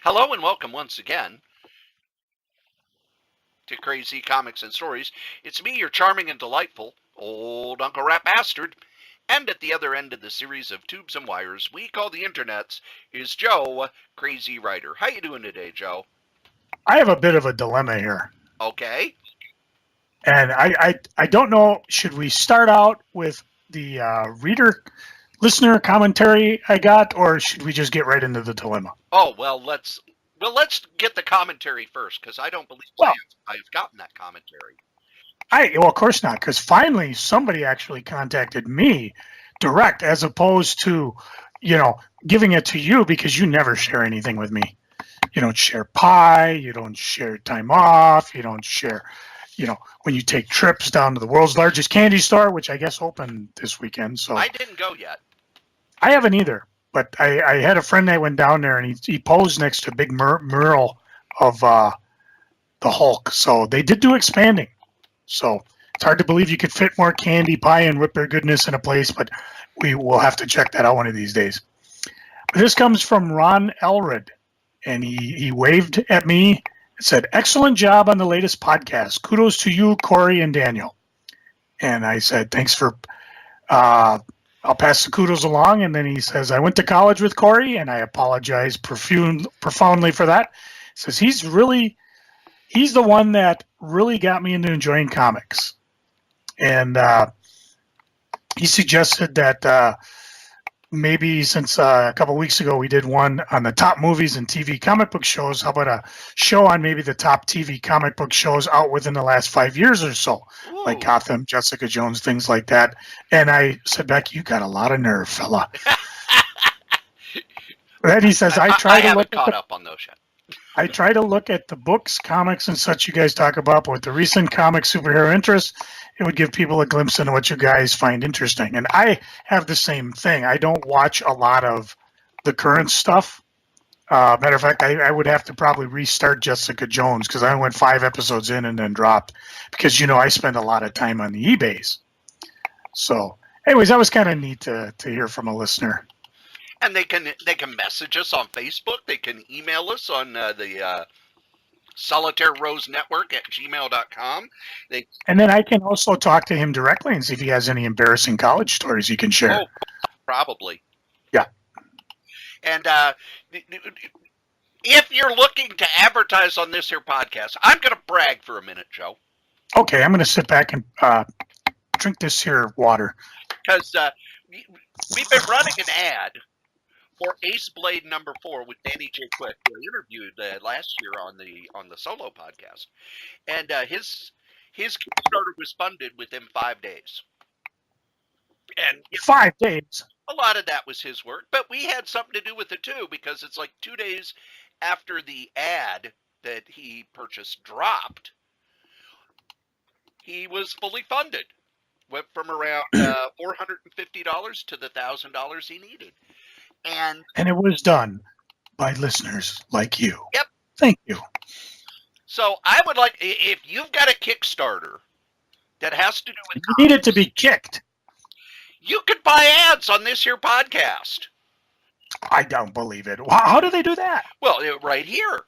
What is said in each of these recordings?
Hello and welcome once again to Crazy Comics and Stories. It's me, your charming and delightful old Uncle Rat Bastard. And at the other end of the series of tubes and wires we call the internets is Joe, Crazy Writer. How you doing today, Joe? I have a bit of a dilemma here. Okay. And I don't know, should we start out with the listener commentary I got, or should we just get right into the dilemma? Oh, let's get the commentary first, because I don't believe Well, I've gotten that commentary. of course not, because finally somebody actually contacted me direct, as opposed to, giving it to you because you never share anything with me. You don't share pie, you don't share time off, you don't share, when you take trips down to the world's largest candy store, which I guess opened this weekend. So I didn't go yet. I haven't either, but I had a friend that went down there and he posed next to a big mural of the Hulk. So they did do expanding. So it's hard to believe you could fit more candy, pie, and whip bear goodness in a place, but we will have to check that out one of these days. But this comes from Ron Elred, and he waved at me and said, "Excellent job on the latest podcast. Kudos to you, Cory, and Daniel." And I said, "Thanks for I'll pass the kudos along." And then he says, "I went to college with Cory, and I apologize profoundly for that." He says he's the one that really got me into enjoying comics. And he suggested that maybe since a couple weeks ago we did one on the top movies and TV comic book shows, how about a show on maybe the top TV comic book shows out within the last 5 years or so? Ooh. Like Gotham, Jessica Jones, things like that. And I said, "Becky, you got a lot of nerve, fella." Then he says, I haven't caught up on those yet. I try to look at the books, comics, and such you guys talk about, but with the recent comic superhero interest, it would give people a glimpse into what you guys find interesting. And I have the same thing. I don't watch a lot of the current stuff. Matter of fact, I would have to probably restart Jessica Jones because I went 5 episodes in and then dropped because, I spend a lot of time on the eBays. So, anyways, that was kind of neat to hear from a listener. And they can message us on Facebook. They can email us on the Solitaire Rose Network at gmail.com. And then I can also talk to him directly and see if he has any embarrassing college stories he can share. Oh, probably. Yeah. And if you're looking to advertise on this here podcast, I'm going to brag for a minute, Joe. Okay, I'm going to sit back and drink this here water. Because we've been running an ad for Ace Blade #4 with Danny J. Quick, who I interviewed last year on the solo podcast, and his Kickstarter was funded within 5 days. And 5 days. A lot of that was his work, but we had something to do with it too, because it's like 2 days after the ad that he purchased dropped, he was fully funded. Went from around $450 to the $1,000 he needed. And it was done by listeners like you. Yep. Thank you. So I would like, if you've got a Kickstarter that has to do with comics, you need it to be kicked. You could buy ads on this here podcast. I don't believe it. How do they do that? Well, right here.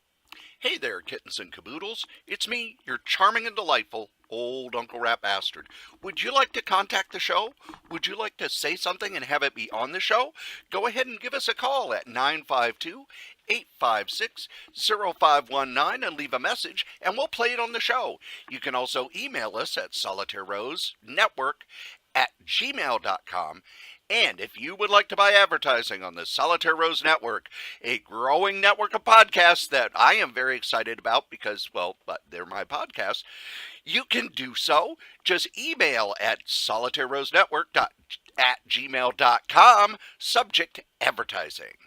Hey there, kittens and caboodles. It's me, your charming and delightful old Uncle Rat Bastard. Would you like to contact the show? Would you like to say something and have it be on the show? Go ahead and give us a call at 952-856-0519 and leave a message, and we'll play it on the show. You can also email us at solitairerosenetwork@gmail.com. And if you would like to buy advertising on the Solitaire Rose Network, a growing network of podcasts that I am very excited about because, well, they're my podcasts, you can do so. Just email at solitairerosenetwork@gmail.com, subject advertising.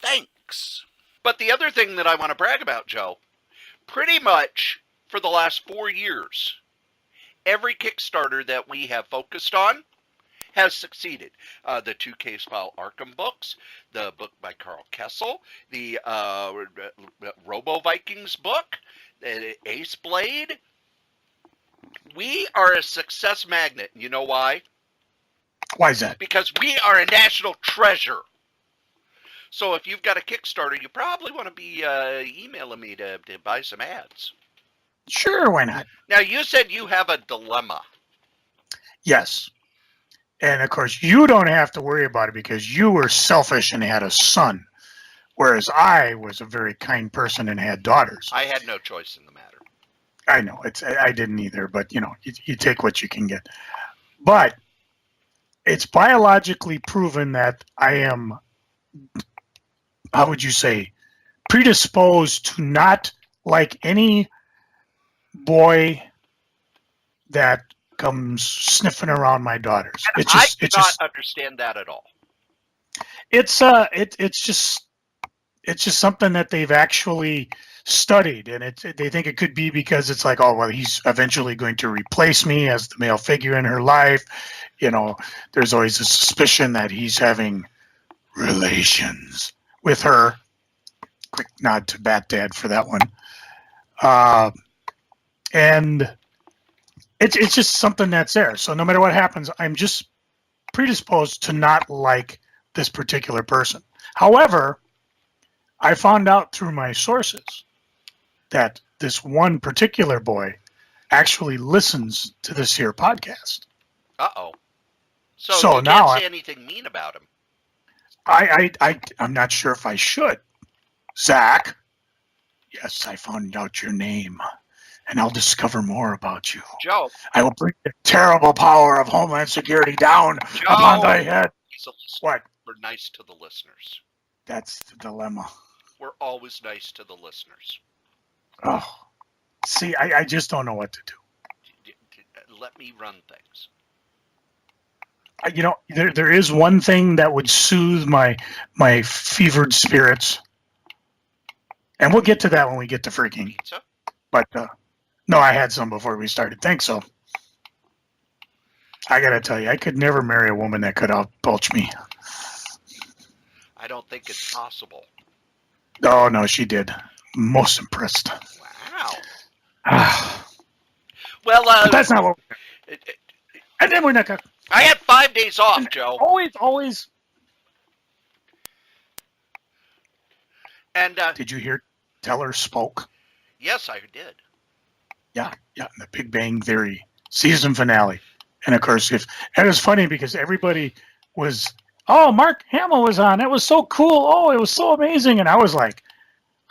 Thanks. But the other thing that I want to brag about, Joe, pretty much for the last 4 years, every Kickstarter that we have focused on has succeeded. The 2 Case File Arkham books, the book by Carl Kessel, the Robo Vikings book, Ace Blade. We are a success magnet. You know why? Why is that? Because we are a national treasure. So if you've got a Kickstarter, you probably want to be emailing me to buy some ads. Sure, why not? Now, you said you have a dilemma. Yes. And of course, you don't have to worry about it because you were selfish and had a son, whereas I was a very kind person and had daughters. I had no choice in the matter. I know I didn't either, but you take what you can get. But it's biologically proven that I am, how would you say, predisposed to not like any boy that comes sniffing around my daughters. I do not understand that at all. It's just something that they've actually studied, and they think it could be because it's like, oh well, he's eventually going to replace me as the male figure in her life. There's always a suspicion that he's having relations with her. Quick nod to Bat Dad for that one. And it's just something that's there. So no matter what happens, I'm just predisposed to not like this particular person. However, I found out through my sources that this one particular boy actually listens to this here podcast. Uh-oh. So you now can't say anything mean about him. I'm not sure if I should. Zach, yes, I found out your name, and I'll discover more about you. Joe. I will bring the terrible power of Homeland Security down upon thy head. What? We're nice to the listeners. That's the dilemma. We're always nice to the listeners. Oh, see, I just don't know what to do. Let me run things. There is one thing that would soothe my fevered spirits, and we'll get to that when we get to freaking. Pizza? But no, I had some before we started. Thanks, so. I gotta tell you, I could never marry a woman that could outbulge me. I don't think it's possible. Oh no, she did. Most impressed. Wow. Well, but that's not what. And then we're not gonna. I had 5 days off, Joe. Always. And did you hear Teller spoke? Yes, I did. Yeah, the Big Bang Theory season finale. And of course, it was funny because everybody was, oh, Mark Hamill was on. It was so cool. Oh, it was so amazing. And I was like,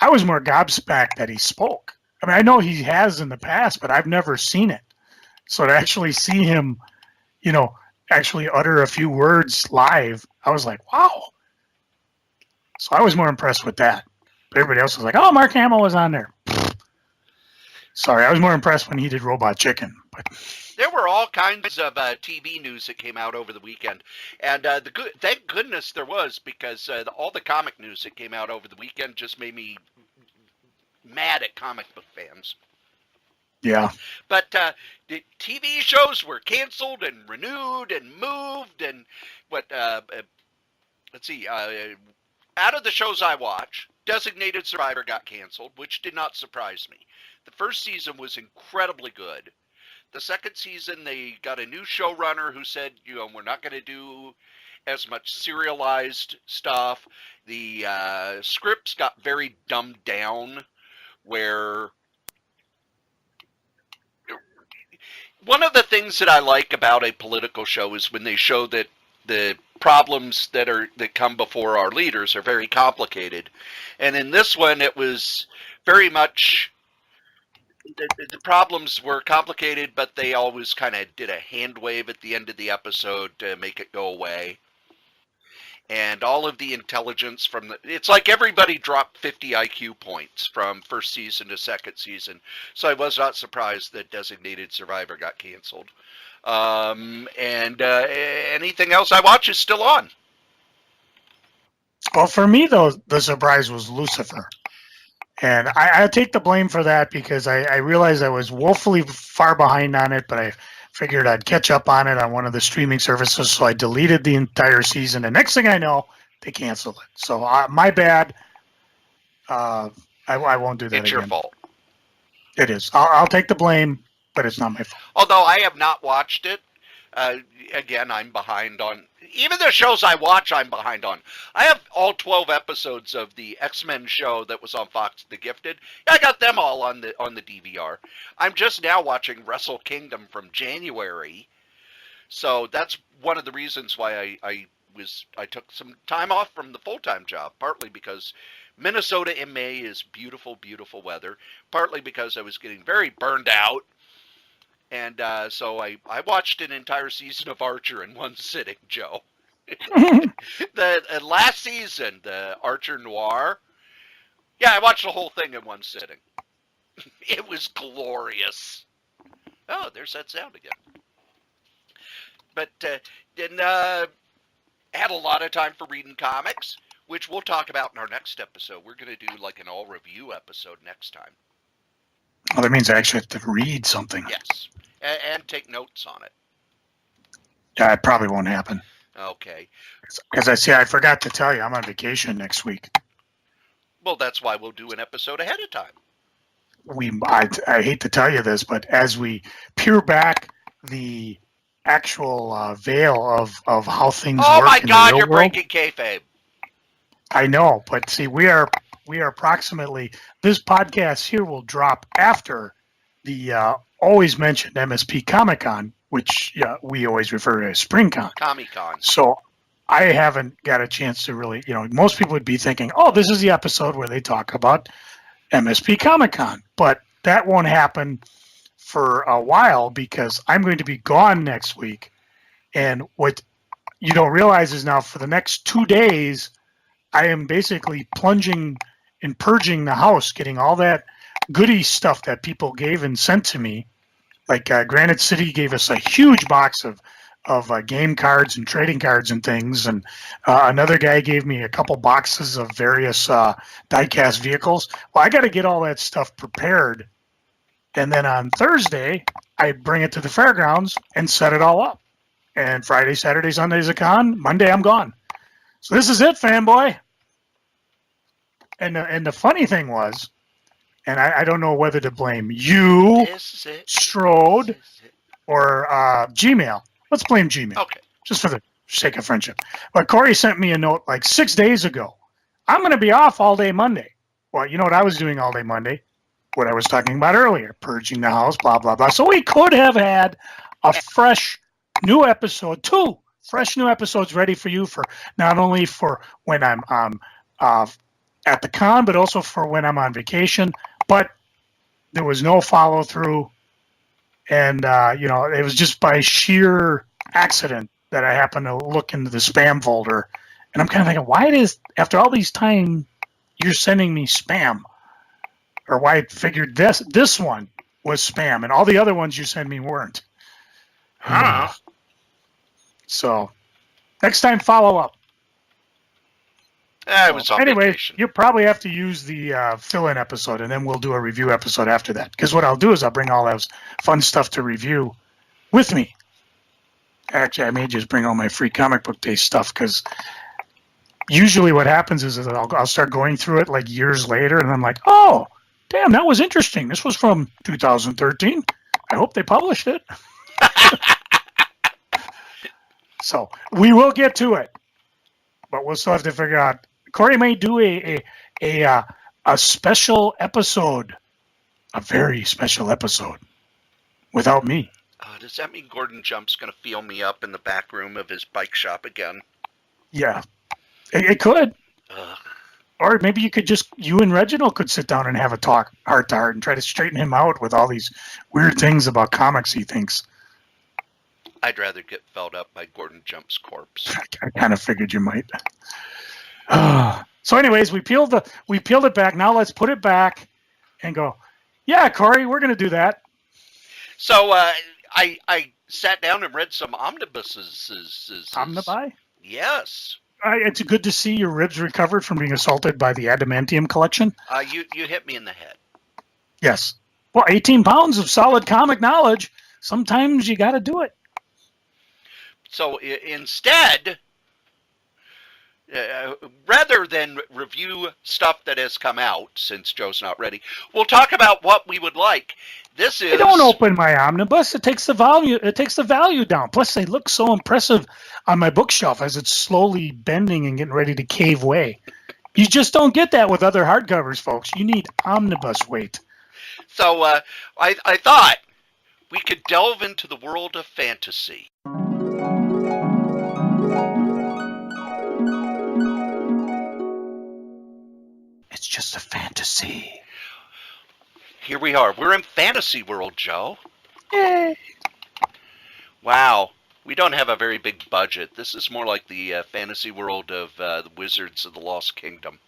I was more gobsmacked that he spoke. I mean, I know he has in the past, but I've never seen it. So to actually see him, actually utter a few words live, I was like, wow. So I was more impressed with that. But everybody else was like, oh, Mark Hamill was on there. Sorry, I was more impressed when he did Robot Chicken. But there were all kinds of TV news that came out over the weekend, and thank goodness there was, because all the comic news that came out over the weekend just made me mad at comic book fans. Yeah. But the TV shows were canceled and renewed and moved, and let's see, out of the shows I watch, Designated Survivor got canceled, which did not surprise me. The first season was incredibly good. The second season, they got a new showrunner who said, we're not going to do as much serialized stuff. The scripts got very dumbed down, where one of the things that I like about a political show is when they show that the problems that come before our leaders are very complicated. And in this one, it was very much, the problems were complicated, but they always kind of did a hand wave at the end of the episode to make it go away. And all of the intelligence it's like everybody dropped 50 IQ points from first season to second season. So I was not surprised that Designated Survivor got canceled. And anything else I watch is still on. Well, for me, though, the surprise was Lucifer. And I take the blame for that because I realized I was woefully far behind on it, but I figured I'd catch up on it on one of the streaming services, so I deleted the entire season. And next thing I know, they canceled it. So my bad. I won't do that again. It's your fault. It is. I'll take the blame, but it's not my fault. Although I have not watched it, Again, I'm behind on even the shows I watch. I'm behind on. I have all 12 episodes of the X-Men show that was on Fox, The Gifted. I got them all on the DVR. I'm just now watching Wrestle Kingdom from January, so that's one of the reasons why I took some time off from the full-time job. Partly because Minnesota in May is beautiful, beautiful weather. Partly because I was getting very burned out. And so I watched an entire season of Archer in one sitting, Joe. The last season, the Archer Noir, yeah, I watched the whole thing in one sitting. It was glorious. Oh, there's that sound again. But then had a lot of time for reading comics, which we'll talk about in our next episode. We're going to do like an all-review episode next time. Well, that means I actually have to read something. Yes, and take notes on it. Yeah, it probably won't happen. Okay. Because I forgot to tell you, I'm on vacation next week. Well, that's why we'll do an episode ahead of time. I hate to tell you this, but as we peel back the actual veil of how things work Oh my in the God, real you're world, breaking kayfabe. I know, but see, we are approximately, this podcast here will drop after the always mentioned MSP Comic Con, which we always refer to as SpringCon. Comic-Con. So I haven't got a chance to really, most people would be thinking, oh, this is the episode where they talk about MSP Comic Con, but that won't happen for a while because I'm going to be gone next week. And what you don't realize is now for the next 2 days, I am basically plunging and purging the house, getting all that goodie stuff that people gave and sent to me. Like Granite City gave us a huge box of game cards and trading cards and things, and another guy gave me a couple boxes of various die-cast vehicles. Well, I got to get all that stuff prepared, and then on Thursday, I bring it to the fairgrounds and set it all up. And Friday, Saturday, Sunday's a con. Monday, I'm gone. So this is it, fanboy. And the funny thing was, and I don't know whether to blame you, Strode, or Gmail. Let's blame Gmail. Okay. Just for the sake of friendship. But Cory sent me a note like 6 days ago. I'm going to be off all day Monday. Well, you know what I was doing all day Monday? What I was talking about earlier. Purging the house, blah, blah, blah. So we could have had a fresh new episode, 2 fresh new episodes ready for you for not only for when I'm at the con, but also for when I'm on vacation. But there was no follow through. And, it was just by sheer accident that I happened to look into the spam folder. And I'm kind of thinking, why after all these time, you're sending me spam? Or why I figured this one was spam and all the other ones you sent me weren't. Huh. So, next time, follow up. I was on anyway, vacation. you'll probably have to use the fill-in episode, and then we'll do a review episode after that. Because what I'll do is I'll bring all those fun stuff to review with me. Actually, I may just bring all my free comic book day stuff, because usually what happens is that I'll start going through it like years later, and I'm like, oh, damn, that was interesting. This was from 2013. I hope they published it. So we will get to it, but we'll still have to figure out. Cory may do a special episode, a very special episode, without me. Does that mean Gordon Jump's going to feel me up in the back room of his bike shop again? Yeah, it could. Ugh. Or maybe you and Reginald could sit down and have a talk heart to heart and try to straighten him out with all these weird things about comics he thinks. I'd rather get felled up by Gordon Jump's corpse. I kind of figured you might. So anyways, we peeled it back. Now let's put it back and go, yeah, Cory, we're going to do that. So I sat down and read some omnibuses. Omnibuy? Yes. It's good to see your ribs recovered from being assaulted by the adamantium collection. You hit me in the head. Yes. Well, 18 pounds of solid comic knowledge. Sometimes you got to do it. So instead, rather than review stuff that has come out, since Joe's not ready, we'll talk about what we would like. This is. I don't open my omnibus. It takes the value. It takes the value down. Plus, they look so impressive on my bookshelf as it's slowly bending and getting ready to cave away. You just don't get that with other hardcovers, folks. You need omnibus weight. So I thought we could delve into the world of fantasy. It's just a fantasy. Here we are. We're in fantasy world, Joe. Yay. Wow. We don't have a very big budget. This is more like the fantasy world of the Wizards of the Lost Kingdom.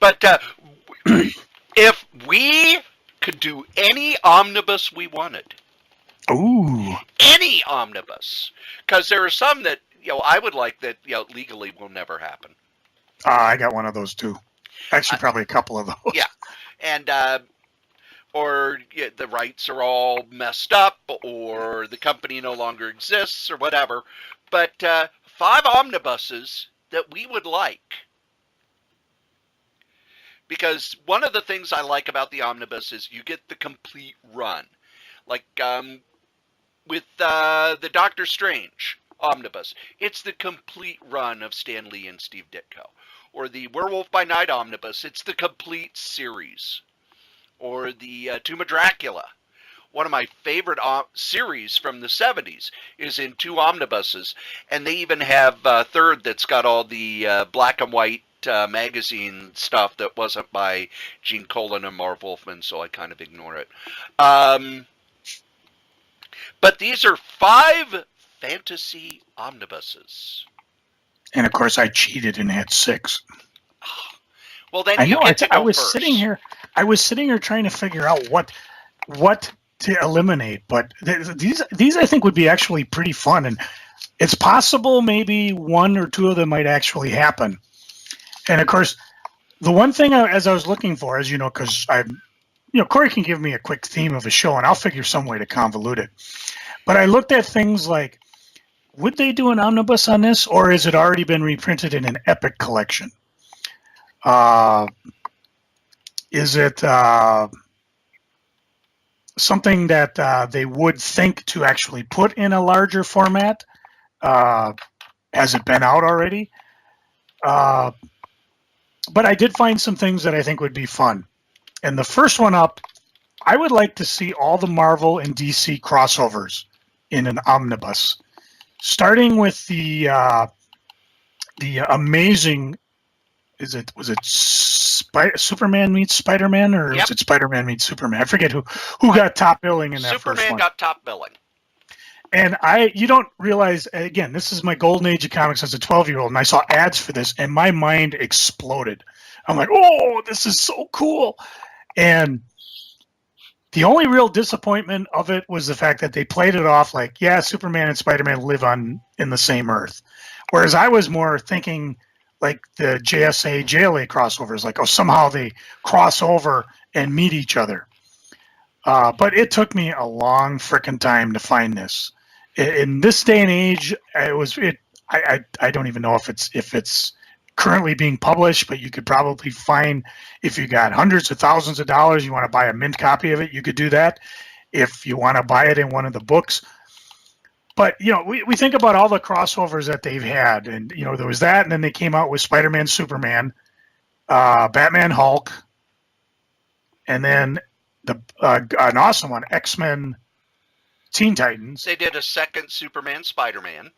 But if we could do any omnibus we wanted, Ooh. any omnibus, because there are some that I would like that legally will never happen. I got one of those too. Actually, probably a couple of those. Yeah, and or the rights are all messed up, or the company no longer exists, or whatever. But 5 omnibuses that we would like. Because one of the things I like about the omnibus is you get the complete run. Like with the Doctor Strange omnibus, it's the complete run of Stan Lee and Steve Ditko. Or the Werewolf by Night omnibus, it's the complete series. Or the Tomb of Dracula. One of my favorite series from the 70s is in 2 omnibuses. And they even have a third that's got all the black and white magazine stuff that wasn't by Gene Colan and Marv Wolfman, so I kind of ignore it. But these are 5 fantasy omnibuses. And of course, I cheated and had 6. Well, then I you know. get to go I was first. sitting here. I was sitting here trying to figure out what to eliminate. But these I think would be actually pretty fun, and it's possible maybe 1 or 2 of them might actually happen. And of course, the one thing as I was looking for, as you know, because Cory can give me a quick theme of a show, and I'll figure some way to convolute it. But I looked at things like, would they do an omnibus on this, or has it already been reprinted in an epic collection? Is it something that they would think to actually put in a larger format? Has it been out already? But I did find some things that I think would be fun. And the first one up, I would like to see all the Marvel and DC crossovers in an omnibus. Starting with the amazing, was it Superman meets Spider-Man, or Yep. is it Spider-Man meets Superman? I forget who got top billing in that first Superman one. got top billing. And you don't realize, again, this is my golden age of comics as a 12-year-old, and I saw ads for this, and my mind exploded. I'm like, oh, this is so cool. And the only real disappointment of it was the fact that they played it off like, yeah, Superman and Spider-Man live in the same Earth. Whereas I was more thinking like the JSA, JLA crossovers, like, oh, somehow they cross over and meet each other. But it took me a long frickin' time to find this. In this day and age, I don't even know if it's currently being published, but you could probably find, if you got hundreds of thousands of dollars, you want to buy a mint copy of it, you could do that. If you want to buy it in one of the books. But, we think about all the crossovers that they've had, and, there was that, and then they came out with Spider-Man, Superman, Batman, Hulk, and then an awesome one, X-Men, Teen Titans. They did a second Superman, Spider-Man.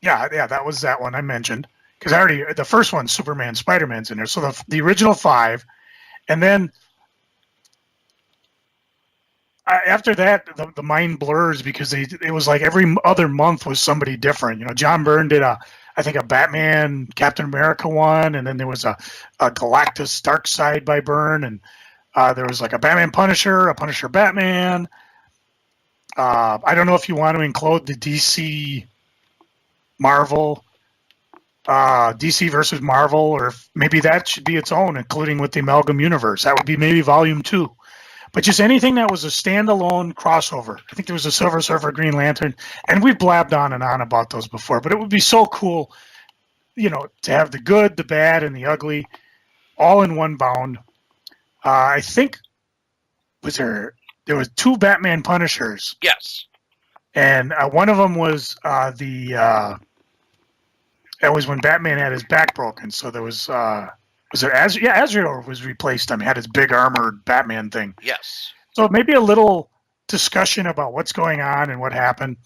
Yeah, that was that one I mentioned. Because the first one, Superman, Spider-Man's in there. So the original 5. And then after that, the mind blurs because it was like every other month was somebody different. John Byrne did I think a Batman, Captain America one. And then there was a Galactus Darkseid by Byrne. And there was like a Batman Punisher, a Punisher Batman. I don't know if you want to include the DC Marvel, DC versus Marvel, or if maybe that should be its own, including with the Amalgam Universe. That would be maybe volume 2. But just anything that was a standalone crossover. I think there was a Silver Surfer, Green Lantern, and we've blabbed on and on about those before. But it would be so cool, to have the good, the bad, and the ugly all in one bound. I think there was two Batman Punishers, Yes. and one of them was that was when Batman had his back broken. So there was Azrael was replaced him, had his big armored Batman thing. Yes. So maybe a little discussion about what's going on and what happened,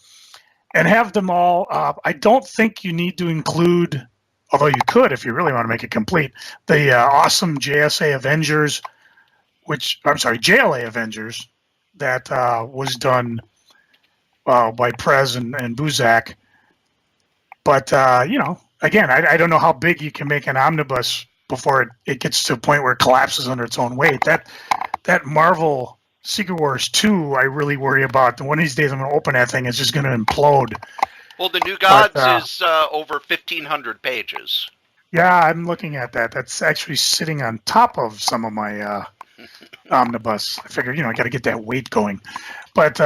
and have them all. I don't think you need to include, although you could if you really want to make it complete, the awesome JSA Avengers, JLA Avengers, that was done by Prez and Buzak. But again, I don't know how big you can make an omnibus before it gets to a point where it collapses under its own weight. That Marvel Secret Wars 2, I really worry about. One of these days I'm going to open that thing, it's just going to implode. Well, the New Gods is over 1,500 pages. Yeah, I'm looking at that. That's actually sitting on top of some of my omnibus. I figure, I got to get that weight going. But,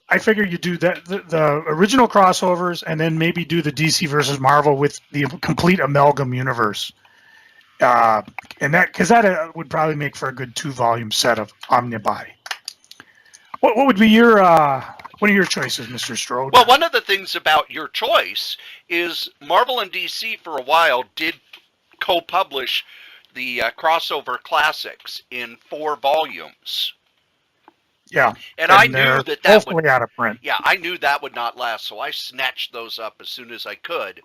I figure you do the original crossovers, and then maybe do the DC versus Marvel with the complete amalgam universe. And that would probably make for a good 2-volume set of omnibuy. What would be your one of your choices, Mr. Strode? Well, one of the things about your choice is Marvel and DC for a while did co-publish the crossover classics in 4 volumes. Yeah, and I knew that would out of print. Yeah, I knew that would not last, so I snatched those up as soon as I could.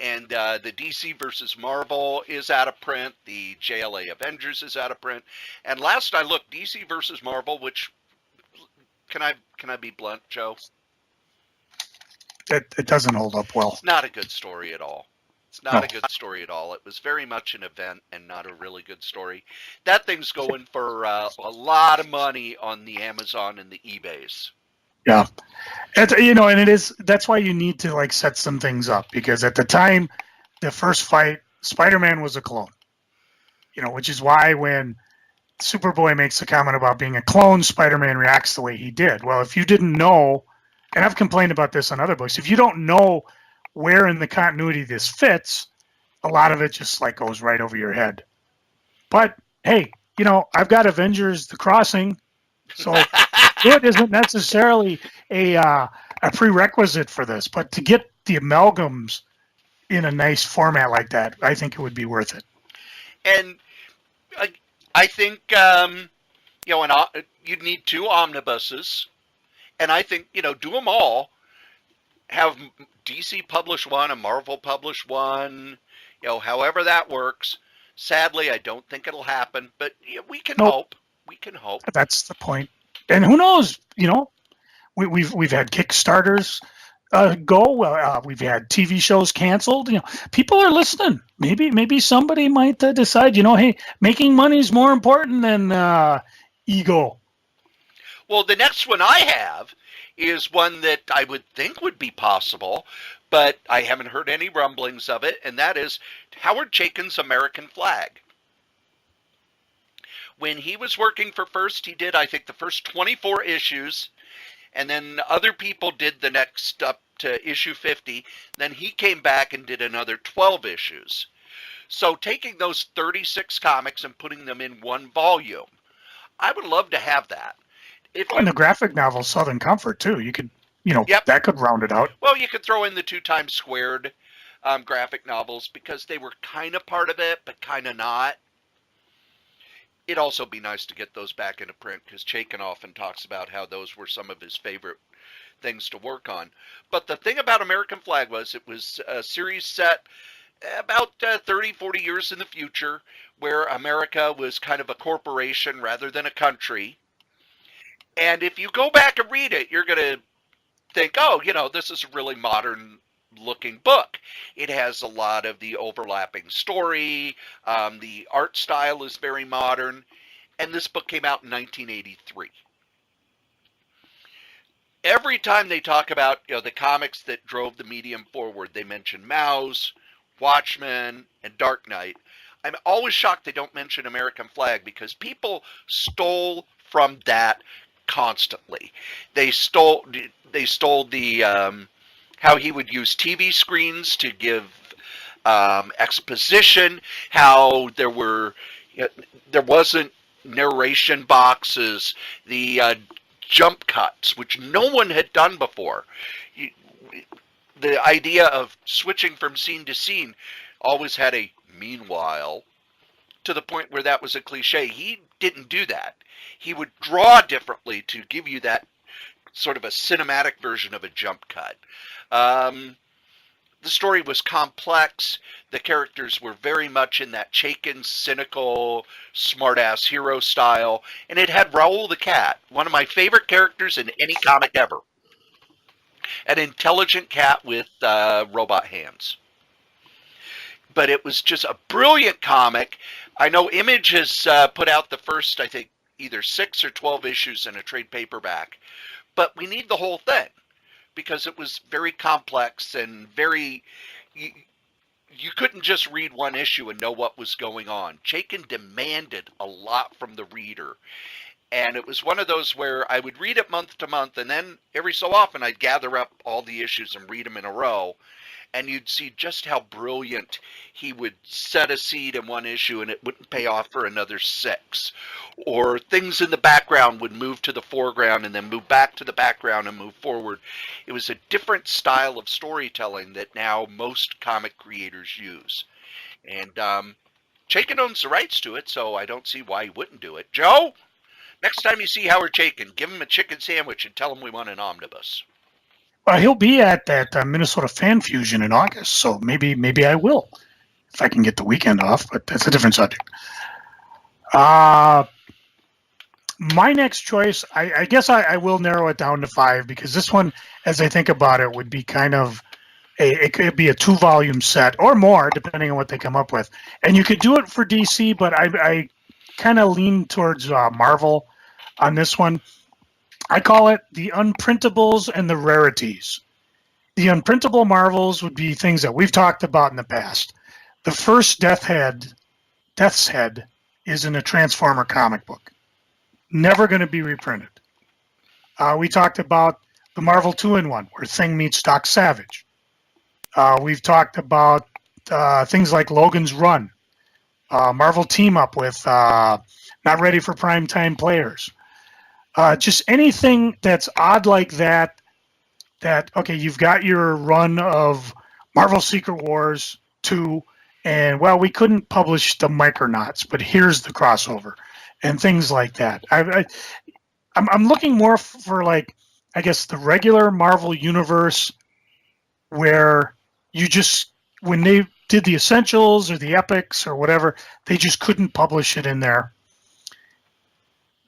And the DC versus Marvel is out of print. The JLA Avengers is out of print. And last I looked, DC versus Marvel, which can I be blunt, Joe? It doesn't hold up well. It's not a good story at all. It's not a good story at all. It was very much an event and not a really good story. That thing's going for a lot of money on the Amazon and the eBays. Yeah. And it is, that's why you need to set some things up, because at the time, the first fight, Spider-Man was a clone. Which is why when Superboy makes a comment about being a clone, Spider-Man reacts the way he did. Well, if you didn't know, and I've complained about this on other books, if you don't know where in the continuity this fits, a lot of it just goes right over your head. But hey, I've got Avengers: The Crossing, so it isn't necessarily a prerequisite for this. But to get the amalgams in a nice format like that, I think it would be worth it. And I think you'd need 2 omnibuses, and I think do them all. Have DC publish one, and Marvel publish one, however that works. Sadly, I don't think it'll happen, but we can hope. We can hope. That's the point. And who knows? We've had Kickstarters go. We've had TV shows canceled. People are listening. Maybe somebody might decide. Hey, making money is more important than ego. Well, the next one I have is one that I would think would be possible, but I haven't heard any rumblings of it, and that is Howard Chaykin's American Flag. When he was working for First, he did, I think, the first 24 issues, and then other people did the next up to issue 50. Then he came back and did another 12 issues. So taking those 36 comics and putting them in one volume, I would love to have that. And the graphic novel Southern Comfort, too. You could, that could round it out. Well, you could throw in the 2 times squared graphic novels, because they were kind of part of it, but kind of not. It'd also be nice to get those back into print, because Chaykin often talks about how those were some of his favorite things to work on. But the thing about American Flag was it was a series set about 30, 40 years in the future, where America was kind of a corporation rather than a country. And if you go back and read it, you're going to think, this is a really modern looking book. It has a lot of the overlapping story. The art style is very modern. And this book came out in 1983. Every time they talk about the comics that drove the medium forward, they mention Mouse, Watchmen, and Dark Knight. I'm always shocked they don't mention American flag because people stole from that constantly. They stole the how he would use TV screens to give exposition, how there wasn't narration boxes, the jump cuts, which no one had done before. The idea of switching from scene to scene always had a meanwhile, to the point where that was a cliche. He didn't do that. He would draw differently to give you that sort of a cinematic version of a jump cut. The story was complex. The characters were very much in that Chaykin, cynical, smart-ass hero style. And it had Raoul the cat, one of my favorite characters in any comic ever. An intelligent cat with robot hands. But it was just a brilliant comic. I know Image has put out the first, I think, either 6 or 12 issues in a trade paperback. But we need the whole thing, because it was very complex and very... You couldn't just read one issue and know what was going on. Chaykin demanded a lot from the reader. And it was one of those where I would read it month to month, and then every so often I'd gather up all the issues and read them in a row. And you'd see just how brilliant he would set a seed in one issue and it wouldn't pay off for another 6. Or things in the background would move to the foreground and then move back to the background and move forward. It was a different style of storytelling that now most comic creators use. And Chaykin owns the rights to it, so I don't see why he wouldn't do it. Joe, next time you see Howard Chaykin, give him a chicken sandwich and tell him we want an omnibus. Well, he'll be at that Minnesota Fan Fusion in August, so maybe I will, if I can get the weekend off, but that's a different subject. My next choice, I guess I will narrow it down to 5, because this one, as I think about it, would be kind of it could be a 2-volume set or more, depending on what they come up with. And you could do it for DC, but I kind of lean towards Marvel on this one. I call it the unprintables and the rarities. The unprintable Marvels would be things that we've talked about in the past. The first Death's Head is in a Transformer comic book. Never going to be reprinted. We talked about the Marvel 2-in-1, where Thing meets Doc Savage. We've talked about things like Logan's Run. Marvel Team Up with Not Ready for Primetime Players. Just anything that's odd like that, okay, you've got your run of Marvel Secret Wars 2, and, well, we couldn't publish the Micronauts, but here's the crossover, and things like that. I'm looking more for, like, I guess, the regular Marvel universe, where you just, when they did the Essentials or the Epics or whatever, they just couldn't publish it in there.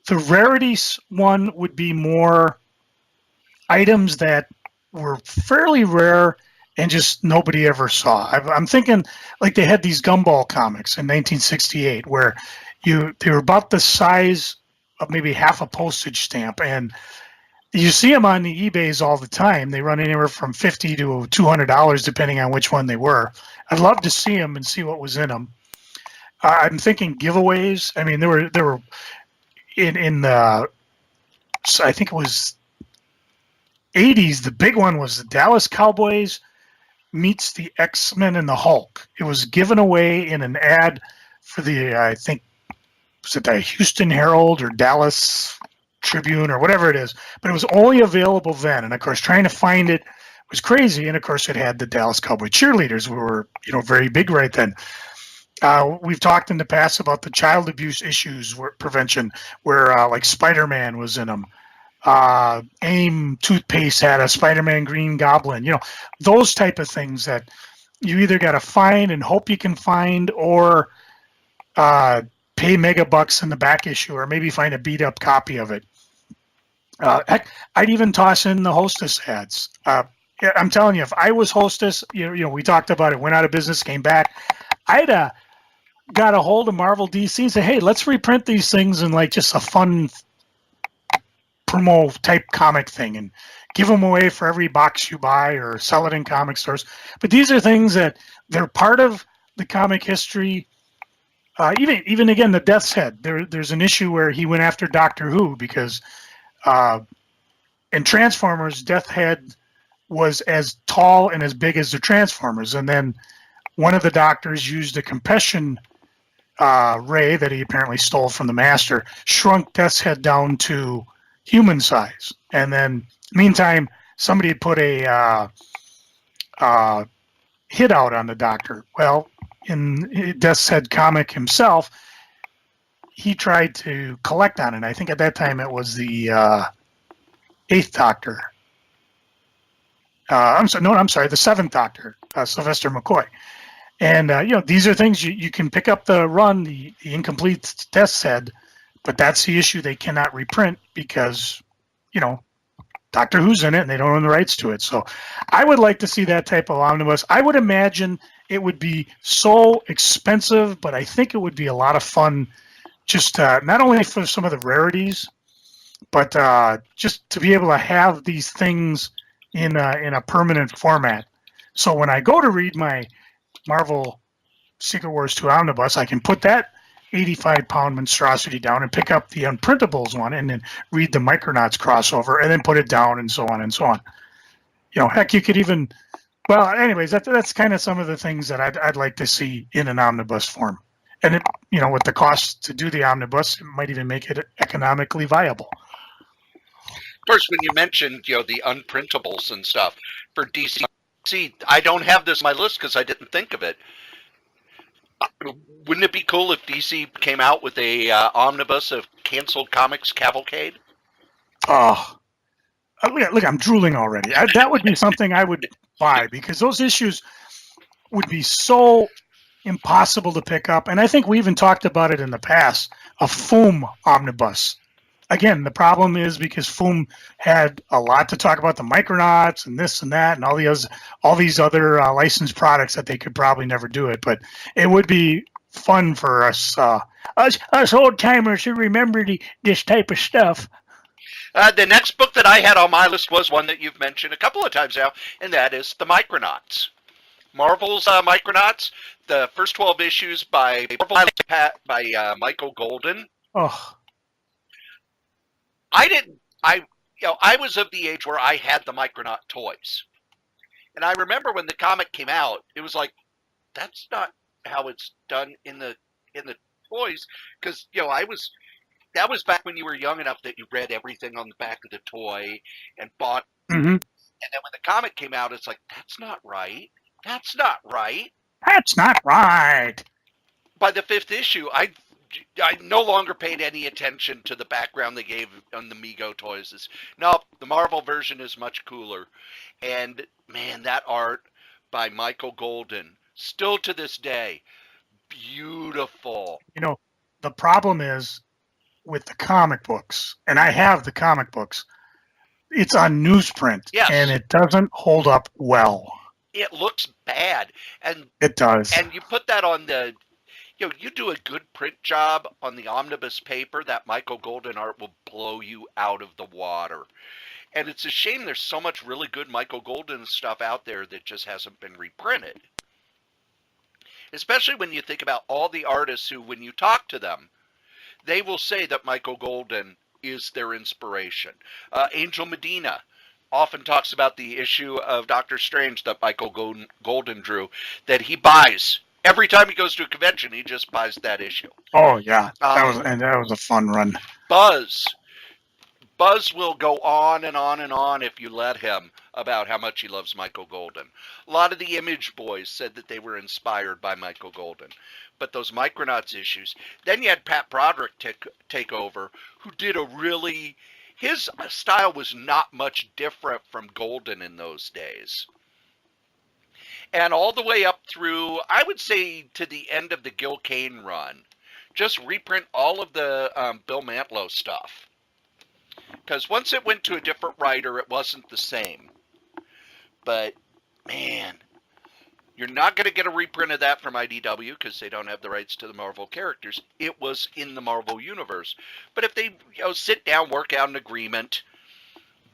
The rarities one would be more items that were fairly rare and just nobody ever saw. I'm thinking like they had these Gumball comics in 1968 where they were about the size of maybe half a postage stamp, and you see them on the eBays all the time. They run anywhere from $50 to $200 depending on which one they were. I'd love to see them and see what was in them. I'm thinking giveaways. I mean, there were in the, I think it was 80s, the big one was the Dallas Cowboys meets the X-Men and the Hulk. It was given away in an ad for the, I think, was it the Houston Herald or Dallas Tribune or whatever it is, but it was only available then. And of course, trying to find it was crazy. And of course, it had the Dallas Cowboy cheerleaders, who were, very big right then. We've talked in the past about the child abuse issues prevention, where like Spider-Man was in them. AIM toothpaste had a Spider-Man Green Goblin. Those type of things that you either got to find and hope you can find, or pay megabucks in the back issue, or maybe find a beat-up copy of it. I'd even toss in the Hostess ads. I'm telling you, if I was Hostess, we talked about it, went out of business, came back, I'd got a hold of Marvel DC and say, hey, let's reprint these things in like just a fun promo type comic thing and give them away for every box you buy, or sell it in comic stores. But these are things that they're part of the comic history. Even again, the Death's Head. There's an issue where he went after Doctor Who because in Transformers, Death Head was as tall and as big as the Transformers, and then one of the doctors used a compression ray that he apparently stole from the Master, shrunk Death's Head down to human size, and then meantime somebody had put a hit out on the Doctor. Well, in Death's Head comic himself, he tried to collect on it. I think at that time it was the Eighth Doctor. I'm sorry, the Seventh Doctor, Sylvester McCoy. And these are things you can pick up the run, the incomplete Death's Head, but that's the issue. They cannot reprint because Doctor Who's in it and they don't own the rights to it. So I would like to see that type of omnibus. I would imagine it would be so expensive, but I think it would be a lot of fun, just not only for some of the rarities, but just to be able to have these things in a permanent format. So when I go to read my Marvel Secret Wars 2 omnibus, I can put that 85-pound monstrosity down and pick up the Unprintables one and then read the Micronauts crossover and then put it down and so on and so on. Heck, you could even... Well, anyways, that's kind of some of the things that I'd like to see in an omnibus form. And, with the cost to do the omnibus, it might even make it economically viable. Of course, when you mentioned, the Unprintables and stuff for DC, I don't have this on my list because I didn't think of it. Wouldn't it be cool if DC came out with a omnibus of canceled comics cavalcade? Oh, look, I'm drooling already. That would be something I would buy because those issues would be so impossible to pick up. And I think we even talked about it in the past, a Foom omnibus. Again, the problem is because Foom had a lot to talk about the Micronauts and this and that and all these other licensed products that they could probably never do it. But it would be fun for us old timers who remember this type of stuff. The next book that I had on my list was one that you've mentioned a couple of times now, and that is the Micronauts. Marvel's Micronauts, the first 12 issues by Michael Golden. Oh. I was of the age where I had the Micronaut toys. And I remember when the comic came out, it was like, that's not how it's done in the toys. Because, that was back when you were young enough that you read everything on the back of the toy and bought. Mm-hmm. And then when the comic came out, it's like, that's not right. That's not right. That's not right. By the 5th issue, I no longer paid any attention to the background they gave on the Mego toys. No, the Marvel version is much cooler. And, man, that art by Michael Golden, still to this day, beautiful. The problem is with the comic books, and I have the comic books, it's on newsprint, yes. And it doesn't hold up well. It looks bad. And it does. And you put that on the... you do a good print job on the omnibus paper, that Michael Golden art will blow you out of the water. And it's a shame there's so much really good Michael Golden stuff out there that just hasn't been reprinted. Especially when you think about all the artists who, when you talk to them, they will say that Michael Golden is their inspiration. Angel Medina often talks about the issue of Doctor Strange that Michael Golden drew, that he buys. Every time he goes to a convention, he just buys that issue. Oh, yeah. That was a fun run. Buzz will go on and on and on if you let him about how much he loves Michael Golden. A lot of the Image Boys said that they were inspired by Michael Golden. But those Micronauts issues, then you had Pat Broderick take over, who did his style was not much different from Golden in those days. And all the way up through, I would say, to the end of the Gil Kane run. Just reprint all of the Bill Mantlo stuff. Because once it went to a different writer, it wasn't the same. But, man, you're not going to get a reprint of that from IDW because they don't have the rights to the Marvel characters. It was in the Marvel Universe. But if they sit down, work out an agreement...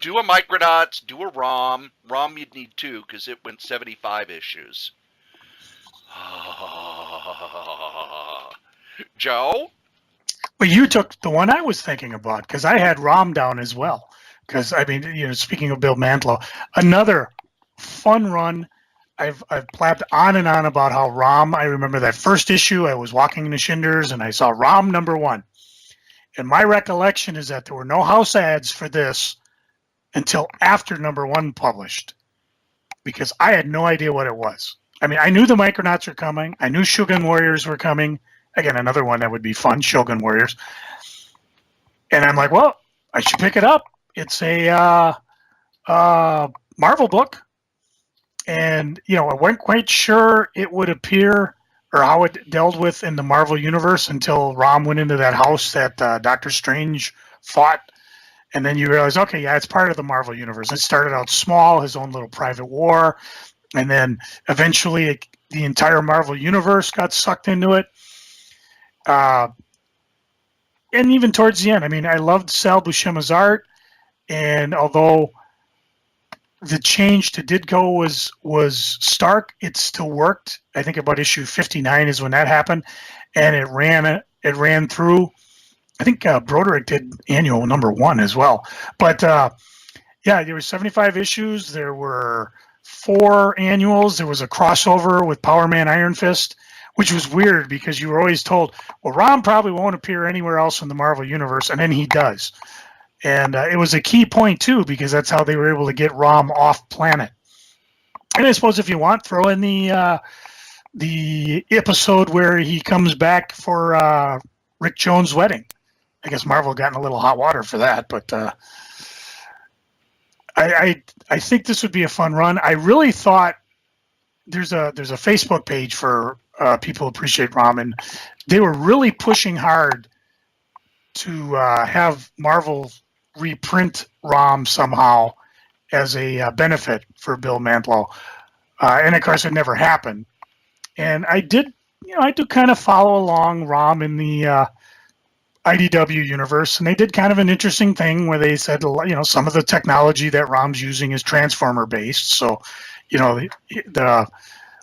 Do a Micronauts, do a ROM. ROM you'd need 2 because it went 75 issues. Joe? But you took the one I was thinking about because I had Rom down as well. Because I mean, speaking of Bill Mantlo, another fun run. I've blabbed on and on about how Rom. I remember that first issue. I was walking in the Shinders and I saw Rom #1. And my recollection is that there were no house ads for this until after #1 published, because I had no idea what it was. I mean, I knew the Micronauts were coming. I knew Shogun Warriors were coming. Again, another one that would be fun, Shogun Warriors. And I'm like, well, I should pick it up. It's a Marvel book. And, I wasn't quite sure it would appear or how it dealt with in the Marvel Universe until Rom went into that house that Doctor Strange fought. And then you realize, okay, yeah, it's part of the Marvel Universe. It started out small, his own little private war. And then eventually the entire Marvel Universe got sucked into it. And even towards the end, I mean, I loved Sal Buscema's art. And although the change to Ditko was stark, it still worked. I think about issue 59 is when that happened, and it ran through. I think Broderick did annual #1 as well. But yeah, there were 75 issues. There were 4 annuals. There was a crossover with Power Man Iron Fist, which was weird because you were always told, well, Rom probably won't appear anywhere else in the Marvel Universe, and then he does. And it was a key point, too, because that's how they were able to get Rom off planet. And I suppose if you want, throw in the episode where he comes back for Rick Jones' wedding. I guess Marvel got in a little hot water for that, but I think this would be a fun run. I really thought there's a Facebook page for people who appreciate Rom, and they were really pushing hard to have Marvel reprint Rom somehow as a benefit for Bill Mantlo. And of course, it never happened. And I do kind of follow along Rom in the IDW universe, and they did kind of an interesting thing where they said, some of the technology that Rom's using is transformer based. So, the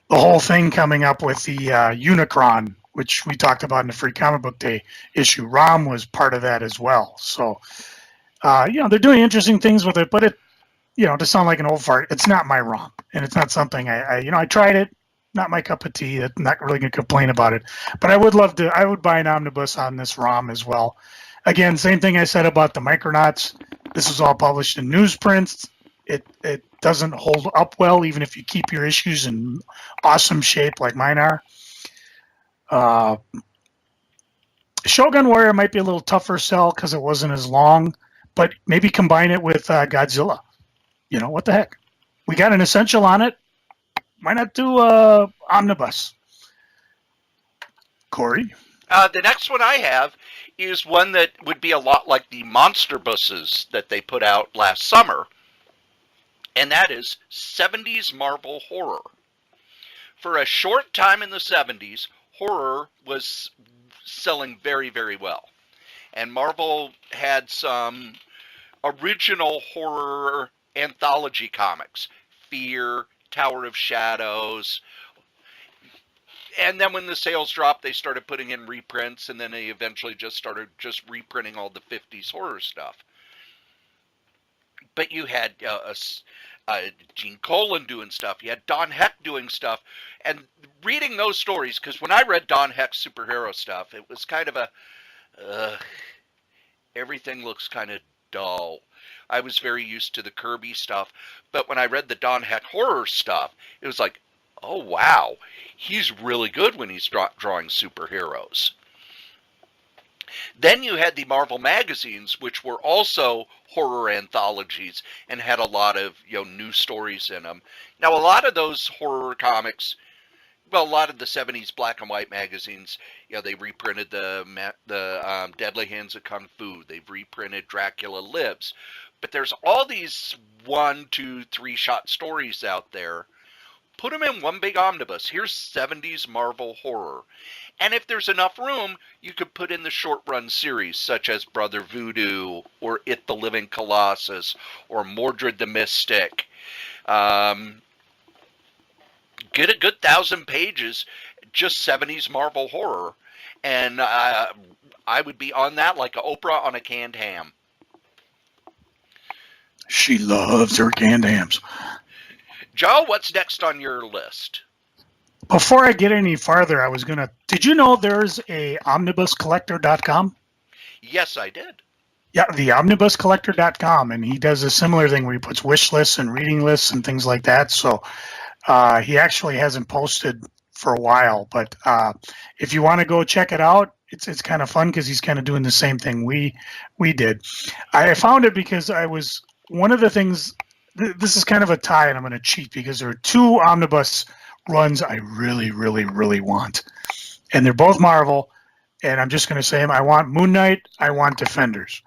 whole thing coming up with the Unicron, which we talked about in the Free Comic Book Day issue, Rom was part of that as well. So, they're doing interesting things with it, but it, to sound like an old fart, it's not my Rom, and it's not something I tried it, not my cup of tea. I'm not really going to complain about it, but I would buy an omnibus on this Rom as well. Again, same thing I said about the Micronauts. This was all published in newsprints. It doesn't hold up well, even if you keep your issues in awesome shape like mine are. Shogun Warrior might be a little tougher sell because it wasn't as long, but maybe combine it with Godzilla. What the heck? We got an essential on it. Why not do omnibus? Cory? The next one I have is one that would be a lot like the monster buses that they put out last summer, and that is 70s Marvel horror. For a short time in the 70s, horror was selling very, very well. And Marvel had some original horror anthology comics. Fear, Tower of Shadows. And then when the sales dropped, they started putting in reprints, and then they eventually just started reprinting all the 50s horror stuff. But you had Gene Colan doing stuff. You had Don Heck doing stuff. And reading those stories, because when I read Don Heck's superhero stuff, it was kind of everything looks kind of dull. I was very used to the Kirby stuff. But when I read the Don Heck horror stuff, it was like, oh, wow, he's really good when he's drawing superheroes. Then you had the Marvel magazines, which were also horror anthologies and had a lot of new stories in them. Now, a lot of those horror comics, well, a lot of the 70s black and white magazines, they reprinted the Deadly Hands of Kung Fu. They've reprinted Dracula Lives. But there's all these 1, 2, 3 shot stories out there. Put them in one big omnibus. Here's 70s Marvel horror. And if there's enough room, you could put in the short-run series, such as Brother Voodoo, or It the Living Colossus, or Mordred the Mystic, get a good 1,000 pages, just 70s Marvel horror, and I would be on that like a Oprah on a canned ham. She loves her canned hams. Joe, what's next on your list? Before I get any farther, I was going to... Did you know there's a omnibussecollector.com? Yes, I did. Yeah, the omnibussecollector.com, and he does a similar thing where he puts wish lists and reading lists and things like that. So he actually hasn't posted for a while, but if you want to go check it out, it's kind of fun because he's kind of doing the same thing we did. I found it because I was one of the things. This is kind of a tie, and I'm going to cheat because there are two omnibus runs I really, really, really want, and they're both Marvel. And I'm just going to say them. I want Moon Knight. I want Defenders.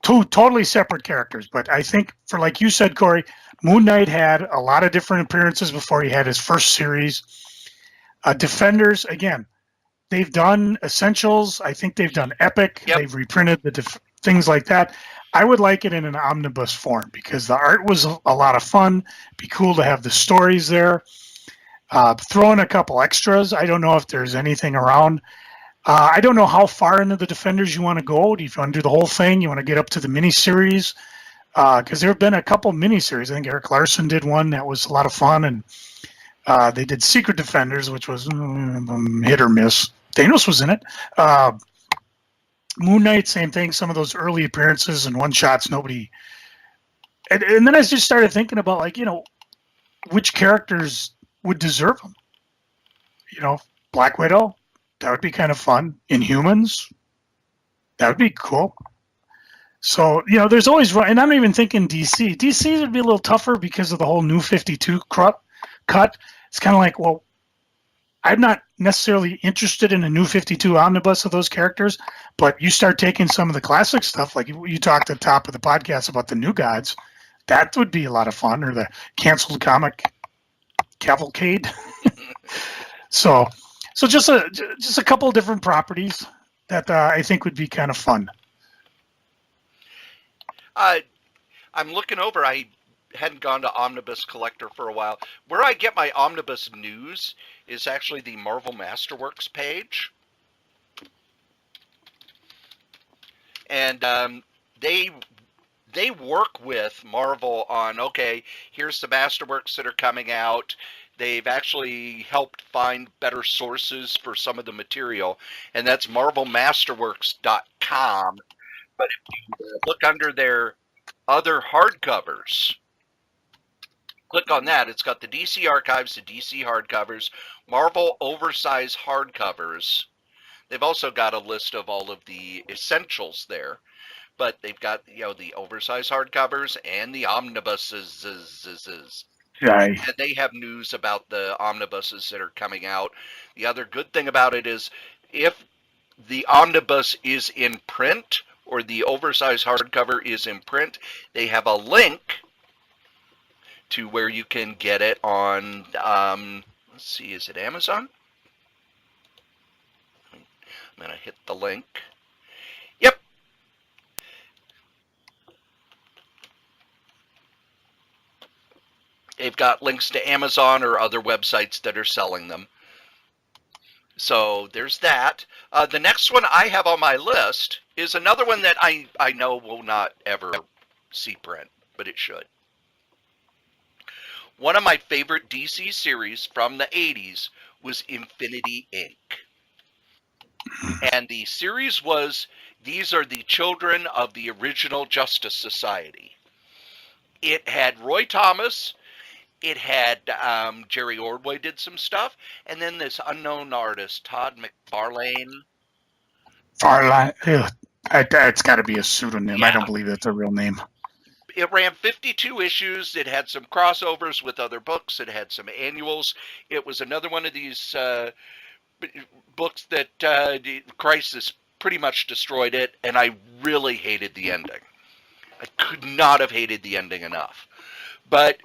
Two totally separate characters, but I think for, like you said, Cory, Moon Knight had a lot of different appearances before he had his first series. Defenders, again, they've done Essentials. I think they've done Epic. Yep. They've reprinted the things like that. I would like it in an omnibus form because the art was a lot of fun. It'd be cool to have the stories there. Throw in a couple extras. I don't know if there's anything around. I don't know how far into the Defenders you want to go. Do you want to do the whole thing? You want to get up to the miniseries? Because there have been a couple miniseries. I think Eric Larson did one that was a lot of fun, and they did Secret Defenders, which was hit or miss. Thanos was in it. Moon Knight, same thing. Some of those early appearances and one-shots, nobody... And then I just started thinking about, like, which characters would deserve them. Black Widow, that would be kind of fun. Inhumans, that would be cool. So, there's always... And I'm not even thinking DC. DC would be a little tougher because of the whole New 52 cut. It's kind of like, well, I'm not necessarily interested in a New 52 omnibus of those characters, but you start taking some of the classic stuff, like you talked at the top of the podcast about the New Gods, that would be a lot of fun, or the canceled comic Cavalcade. So just a couple of different properties that I think would be kind of fun. I'm looking over. I hadn't gone to Omnibus Collector for a while. Where I get my Omnibus news is actually the Marvel Masterworks page. And they work with Marvel on, okay, here's the Masterworks that are coming out. They've actually helped find better sources for some of the material, and that's marvelmasterworks.com. But if you look under their other hardcovers, click on that. It's got the DC Archives, the DC hardcovers, Marvel oversized hardcovers. They've also got a list of all of the essentials there, but they've got the oversized hardcovers and the omnibuses. Right. And they have news about the omnibuses that are coming out. The other good thing about it is if the omnibus is in print or the oversized hardcover is in print, they have a link to where you can get it on, let's see, is it Amazon? I'm going to hit the link. Yep. They've got links to Amazon or other websites that are selling them. So there's that. The next one I have on my list is another one that I know will not ever see print, but it should. One of my favorite DC series from the 80s was Infinity Inc. And the series was, these are the children of the original Justice Society. It had Roy Thomas. It had Jerry Ordway did some stuff. And then this unknown artist, Todd McFarlane. It's got to be a pseudonym. Yeah. I don't believe that's a real name. It ran 52 issues. It had some crossovers with other books. It had some annuals. It was another one of these books that Crisis pretty much destroyed it, and I really hated the ending. I could not have hated the ending enough. But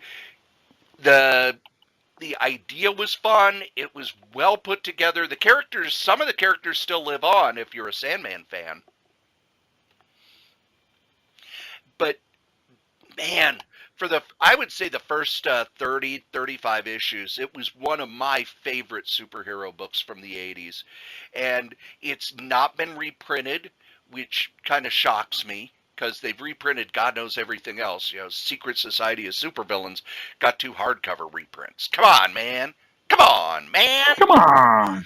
the idea was fun. It was well put together. The characters, some of the characters still live on if you're a Sandman fan. But man, I would say the first 30, 35 issues, it was one of my favorite superhero books from the 80s. And it's not been reprinted, which kind of shocks me because they've reprinted God knows everything else. Secret Society of Supervillains got 2 hardcover reprints. Come on, man. Come on, man. Come on.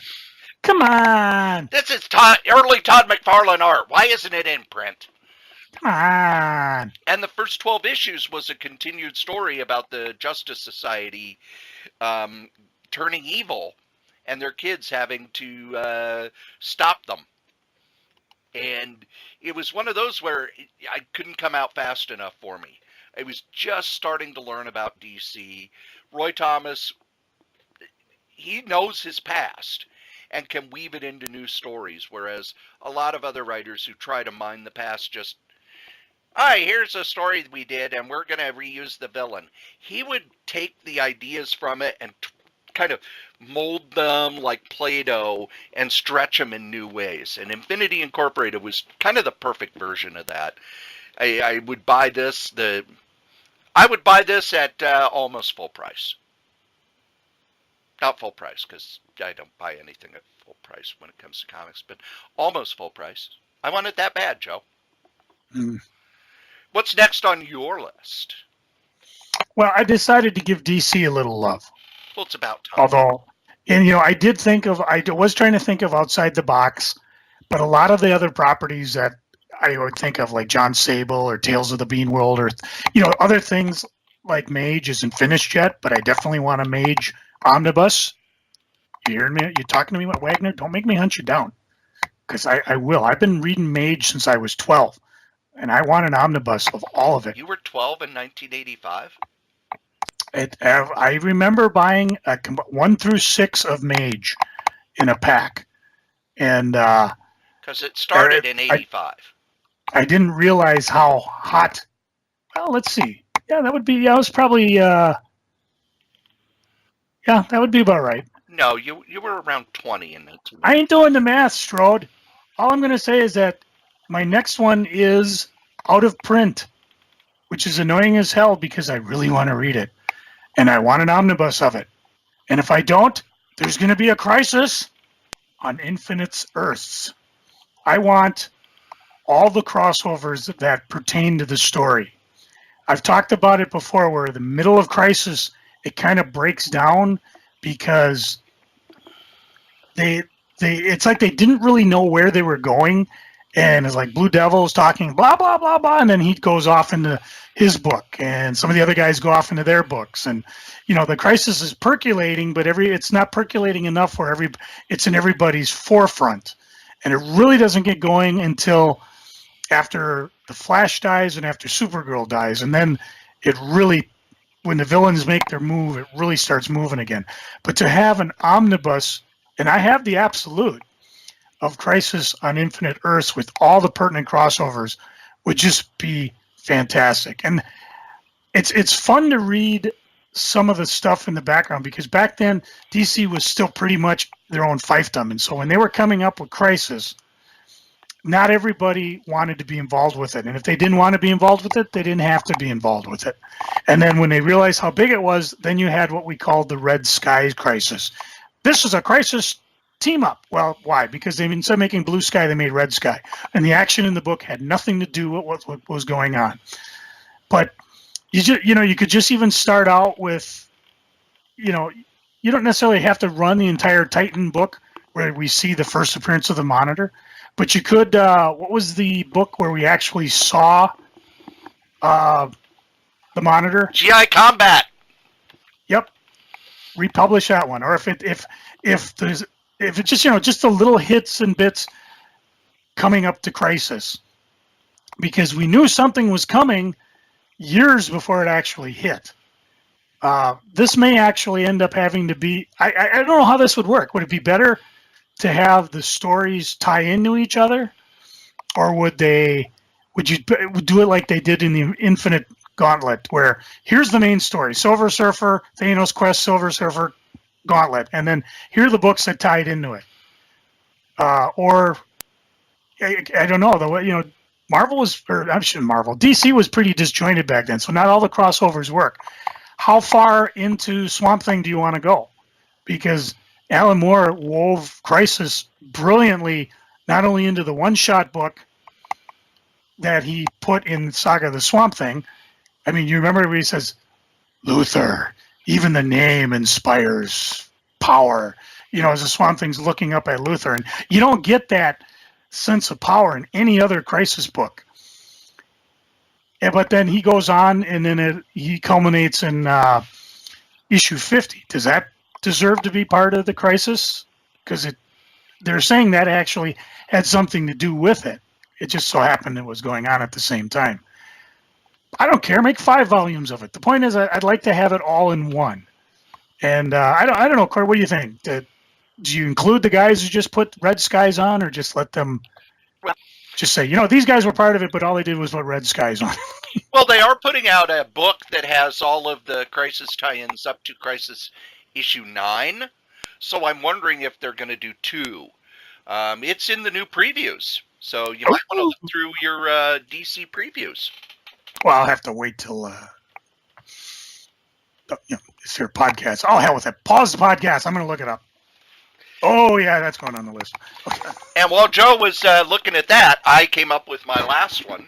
Come on. This is early Todd McFarlane art. Why isn't it in print? Come on. And the first 12 issues was a continued story about the Justice Society turning evil and their kids having to stop them. And it was one of those where I couldn't come out fast enough for me. I was just starting to learn about DC. Roy Thomas, he knows his past and can weave it into new stories, whereas a lot of other writers who try to mine the past just, "Hi, here's a story we did, and we're going to reuse the villain." He would take the ideas from it and kind of mold them like Play-Doh and stretch them in new ways. And Infinity Incorporated was kind of the perfect version of that. I would buy this. I would buy this at almost full price. Not full price, because I don't buy anything at full price when it comes to comics, but almost full price. I want it that bad, Joe. What's next on your list? Well, I decided to give DC a little love. Well, it's about time. Although, and I was trying to think of outside the box, but a lot of the other properties that I would think of, like John Sable or Tales of the Bean World, or other things like Mage isn't finished yet, but I definitely want a Mage omnibus. You hearing me? You talking to me, Wagner? Don't make me hunt you down, because I will. I've been reading Mage since I was 12, and I want an omnibus of all of it. You were 12 in 1985? I remember buying 1 through 6 of Mage in a pack, and because it started in 85. I didn't realize how hot. Well, let's see. Yeah, that would be. Yeah, it was probably. Yeah, that would be about right. No, you were around 20 in 19. I ain't doing the math, Strode. All I'm going to say is that my next one is out of print, which is annoying as hell because I really want to read it. And I want an omnibus of it. And if I don't, there's going to be a crisis on Infinite Earths. I want all the crossovers that pertain to the story. I've talked about it before where the middle of Crisis, it kind of breaks down because it's like they didn't really know where they were going. And it's like Blue Devil's talking blah, blah, blah, blah. And then he goes off into his book. And some of the other guys go off into their books. And, the crisis is percolating, but it's not percolating enough where it's in everybody's forefront. And it really doesn't get going until after the Flash dies and after Supergirl dies. And then it really, when the villains make their move, it really starts moving again. But to have an omnibus, and I have the absolute, of Crisis on Infinite Earths with all the pertinent crossovers would just be fantastic. And it's fun to read some of the stuff in the background because back then DC was still pretty much their own fiefdom. And so when they were coming up with Crisis, not everybody wanted to be involved with it. And if they didn't want to be involved with it, they didn't have to be involved with it. And then when they realized how big it was, then you had what we called the Red Sky Crisis. This is a Crisis team up. Well, why? Because instead of making Blue Sky, they made Red Sky. And the action in the book had nothing to do with what was going on. But you could just even start out with, you don't necessarily have to run the entire Titan book where we see the first appearance of the Monitor. But you could, what was the book where we actually saw the Monitor? GI Combat. Yep. Republish that one. Or if it's just the little hits and bits coming up to Crisis. Because we knew something was coming years before it actually hit. This may actually end up having to be, I don't know how this would work. Would it be better to have the stories tie into each other? Or would you do it like they did in the Infinite Gauntlet, where here's the main story, Silver Surfer, Thanos Quest, Silver Surfer, Gauntlet, and then here are the books that tied into it. Or I don't know, Marvel was, or I'm sure Marvel, DC was pretty disjointed back then, so not all the crossovers work. How far into Swamp Thing do you want to go? Because Alan Moore wove Crisis brilliantly, not only into the one-shot book that he put in Saga of the Swamp Thing. I mean, you remember where he says, Luthor, even the name inspires power. As the Swamp Thing's looking up at Luthor. And you don't get that sense of power in any other Crisis book. But then he goes on, and then he culminates in issue 50. Does that deserve to be part of the Crisis? Because they're saying that actually had something to do with it. It just so happened it was going on at the same time. I don't care. Make 5 volumes of it. The point is, I'd like to have it all in one. And I don't know, Cory. What do you think? Do you include the guys who just put Red Skies on, or just let them just say, these guys were part of it, but all they did was put Red Skies on? Well, they are putting out a book that has all of the Crisis tie-ins up to Crisis issue 9. So I'm wondering if they're going to do 2. It's in the new previews, so you might want to look through your DC previews. Well, I'll have to wait till it's their podcast. Oh, hell with it. Pause the podcast. I'm going to look it up. Oh, yeah, that's going on the list. Okay. And while Joe was looking at that, I came up with my last one.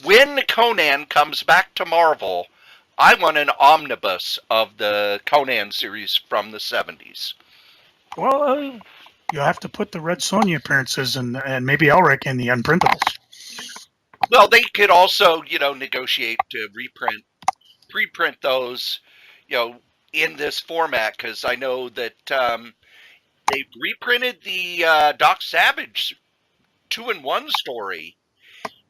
When Conan comes back to Marvel, I want an omnibus of the Conan series from the 70s. Well, you'll have to put the Red Sonja appearances and maybe Elric in the unprintables. Well, they could also, negotiate to preprint those, in this format, because I know that they've reprinted the Doc Savage 2-in-1 story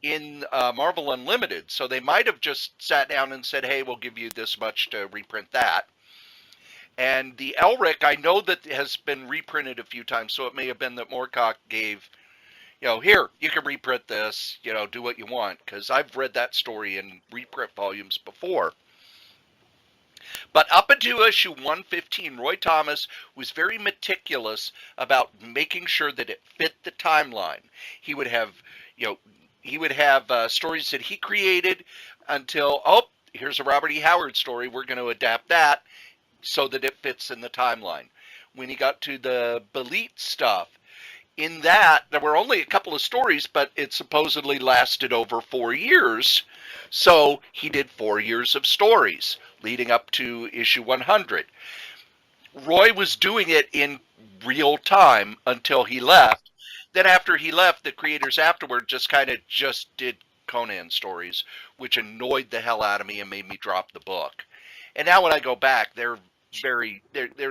in Marvel Unlimited, so they might have just sat down and said, hey, we'll give you this much to reprint that. And the Elric, I know that has been reprinted a few times, so it may have been that Moorcock gave, here, you can reprint this, do what you want, because I've read that story in reprint volumes before. But up until issue 115, Roy Thomas was very meticulous about making sure that it fit the timeline. He would have, stories that he created until, here's a Robert E. Howard story, we're going to adapt that so that it fits in the timeline. When he got to the Belit stuff, in that, there were only a couple of stories, but it supposedly lasted over 4 years. So he did 4 years of stories leading up to issue 100. Roy was doing it in real time until he left. Then after he left, the creators afterward just did Conan stories, which annoyed the hell out of me and made me drop the book. And now when I go back, they're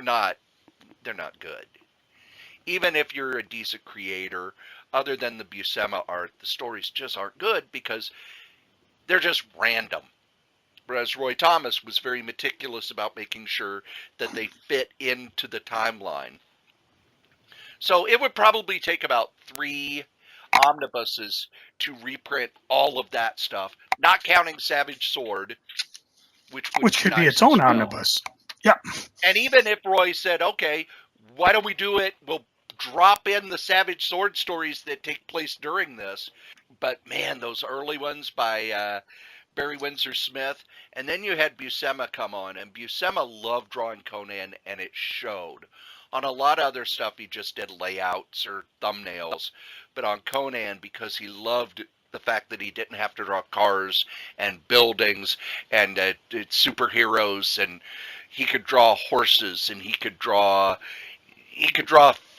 not good. Even if you're a decent creator, other than the Buscema art, the stories just aren't good because they're just random. Whereas Roy Thomas was very meticulous about making sure that they fit into the timeline. So it would probably take about 3 omnibuses to reprint all of that stuff, not counting Savage Sword, which could be its own omnibus. Yeah. And even if Roy said, okay, why don't we do it? We'll drop in the Savage Sword stories that take place during this. But man, those early ones by Barry Windsor Smith, and then you had Buscema come on, and Buscema loved drawing Conan, and it showed. On a lot of other stuff, he just did layouts or thumbnails, but on Conan, because he loved the fact that he didn't have to draw cars and buildings and superheroes, and he could draw horses, and he could draw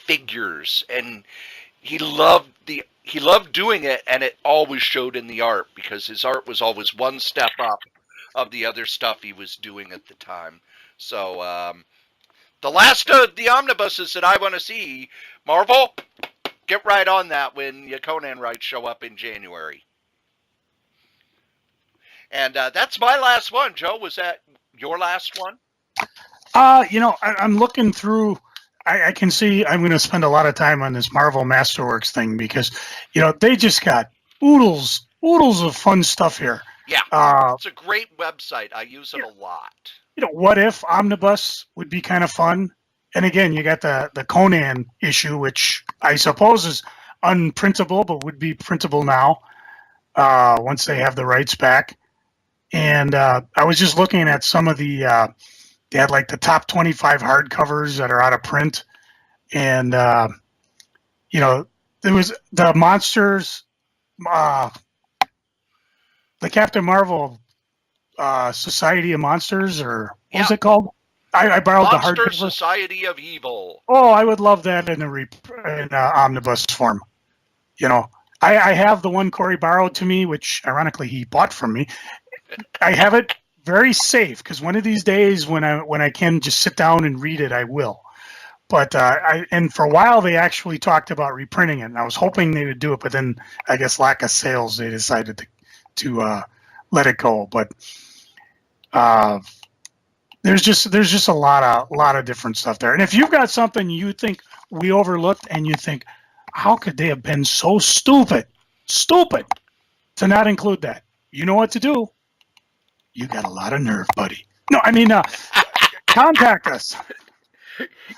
figures, and he loved doing it, and it always showed in the art because his art was always one step up of the other stuff he was doing at the time. So the last of the omnibuses that I want to see, Marvel, get right on that when your Conan rights show up in January. And that's my last one. Joe, was that your last one? I'm looking through. I can see I'm going to spend a lot of time on this Marvel Masterworks thing because, they just got oodles of fun stuff here. Yeah, it's a great website. I use it a lot. What If Omnibus would be kind of fun. And again, you got the Conan issue, which I suppose is unprintable, but would be printable now once they have the rights back. And I was just looking at some of the, they had like the top 25 hardcovers that are out of print. And, there was the Monsters, the Captain Marvel Society of Monsters, or what was it called? I borrowed Monster the hardcover. Society of Evil. Oh, I would love that in omnibus form. I have the one Cory borrowed to me, which ironically he bought from me. I have it very safe because one of these days when I can just sit down and read it, I will. But and for a while they actually talked about reprinting it, and I was hoping they would do it, but then I guess lack of sales, they decided to let it go. But there's just a lot of different stuff there. And if you've got something you think we overlooked, and you think, how could they have been so stupid to not include that? You know what to do. You got a lot of nerve, buddy. No, I mean, contact us.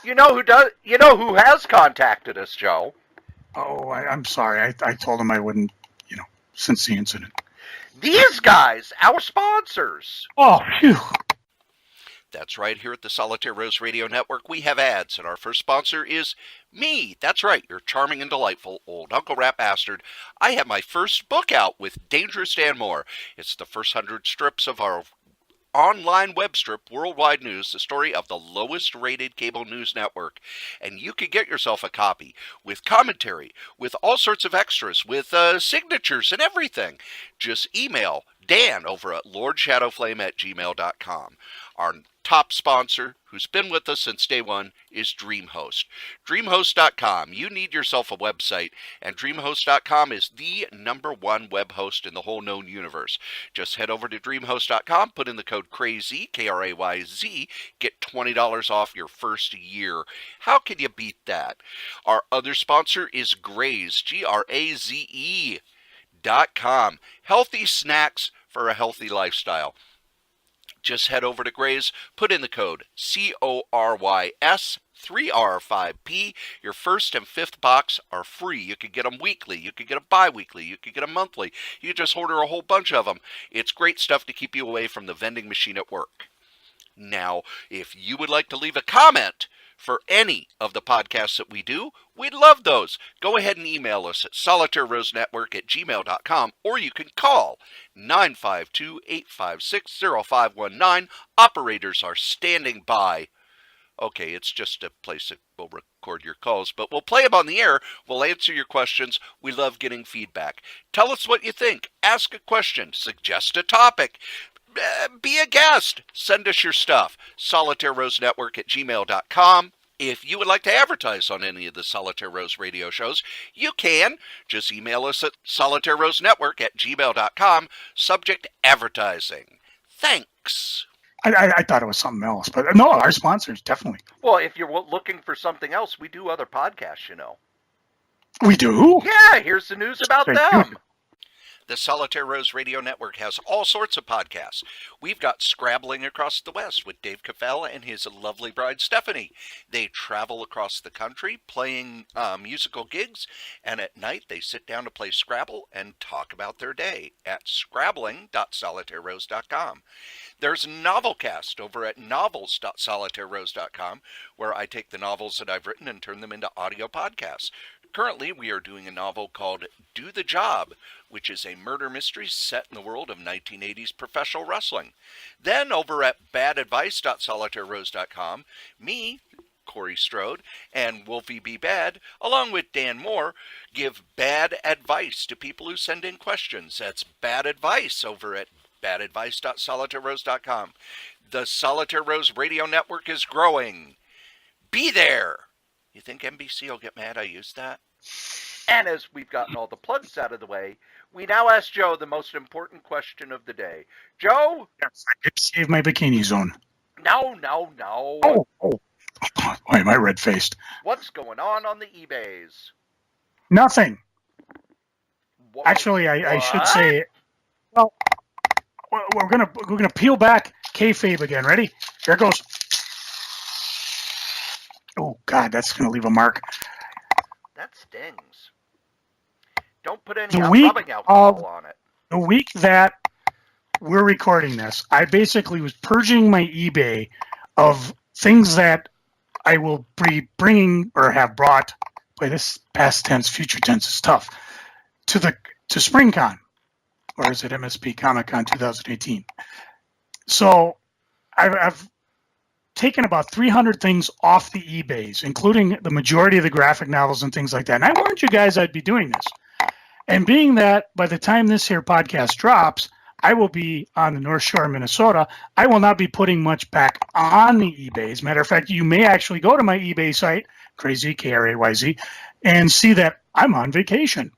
You know who has contacted us, Joe? Oh, I'm sorry. I told him I wouldn't, since the incident. These guys, our sponsors. Oh, phew. That's right. Here at the Solitaire Rose Radio Network, we have ads, and our first sponsor is me. That's right. Your charming and delightful old Uncle Rat Bastard. I have my first book out with Dangerous Dan Moore. It's the first 100 strips of our online web strip, Worldwide News, the story of the lowest rated cable news network. And you can get yourself a copy with commentary, with all sorts of extras, with signatures and everything. Just email Dan over at lordshadowflame@gmail.com. Our top sponsor, who's been with us since day one, is DreamHost. DreamHost.com. You need yourself a website, and DreamHost.com is the #1 web host in the whole known universe. Just head over to DreamHost.com, put in the code KRAYZ, KRAYZ, get $20 off your first year. How can you beat that? Our other sponsor is Graze, GRAZE.com. Healthy snacks for a healthy lifestyle. Just head over to Graze, put in the code CORYS3R5P. Your first and fifth box are free. You can get them weekly. You can get them bi-weekly. You can get them monthly. You just order a whole bunch of them. It's great stuff to keep you away from the vending machine at work. Now, if you would like to leave a comment for any of the podcasts that we do, we'd love those. Go ahead and email us at solitairerosenetwork@gmail.com, or you can call 952-856-0519. Operators are standing by. Okay, it's just a place that will record your calls, but we'll play them on the air. We'll answer your questions. We love getting feedback. Tell us what you think. Ask a question. Suggest a topic. Be a guest. Send us your stuff. SolitaireRoseNetwork@gmail.com. If you would like to advertise on any of the Solitaire Rose radio shows, you can. Just email us at SolitaireRoseNetwork@gmail.com. Subject advertising. Thanks. I thought it was something else, but no, our sponsors, definitely. Well, if you're looking for something else, we do other podcasts, We do? Yeah, here's the news about them. The Solitaire Rose Radio Network has all sorts of podcasts. We've got Scrabbling Across the West with Dave Cafell and his lovely bride, Stephanie. They travel across the country playing musical gigs, and at night they sit down to play Scrabble and talk about their day at scrabbling.solitairerose.com. There's Novelcast over at novels.solitairerose.com, where I take the novels that I've written and turn them into audio podcasts. Currently, we are doing a novel called Do the Job, which is a murder mystery set in the world of 1980s professional wrestling. Then, over at badadvice.solitairerose.com, me, Cory Strode, and Wolfie B. Bad, along with Dan Moore, give bad advice to people who send in questions. That's bad advice over at badadvice.solitairerose.com. The Solitaire Rose Radio Network is growing. Be there! You think NBC will get mad I used that? And as we've gotten all the plugs out of the way, we now ask Joe the most important question of the day. Joe? Yes, I did save my bikini zone. No. Oh. Why am I red-faced? What's going on the eBays? Nothing. Whoa. Actually, I should say, well, we're gonna peel back kayfabe again. Ready? Here it goes. Oh God, that's gonna leave a mark. That stings. Don't put any The week rubbing alcohol on it. The week that we're recording this, I basically was purging my eBay of things that I will be bringing or have brought. Boy, this past tense, future tense is tough. To SpringCon, or is it MSP Comic Con 2018? So I've taken about 300 things off the eBays, including the majority of the graphic novels and things like that. And I warned you guys I'd be doing this. And being that by the time this here podcast drops, I will be on the North Shore of Minnesota, I will not be putting much back on the eBays. Matter of fact, you may actually go to my eBay site, Crazy, Krayz, and see that I'm on vacation.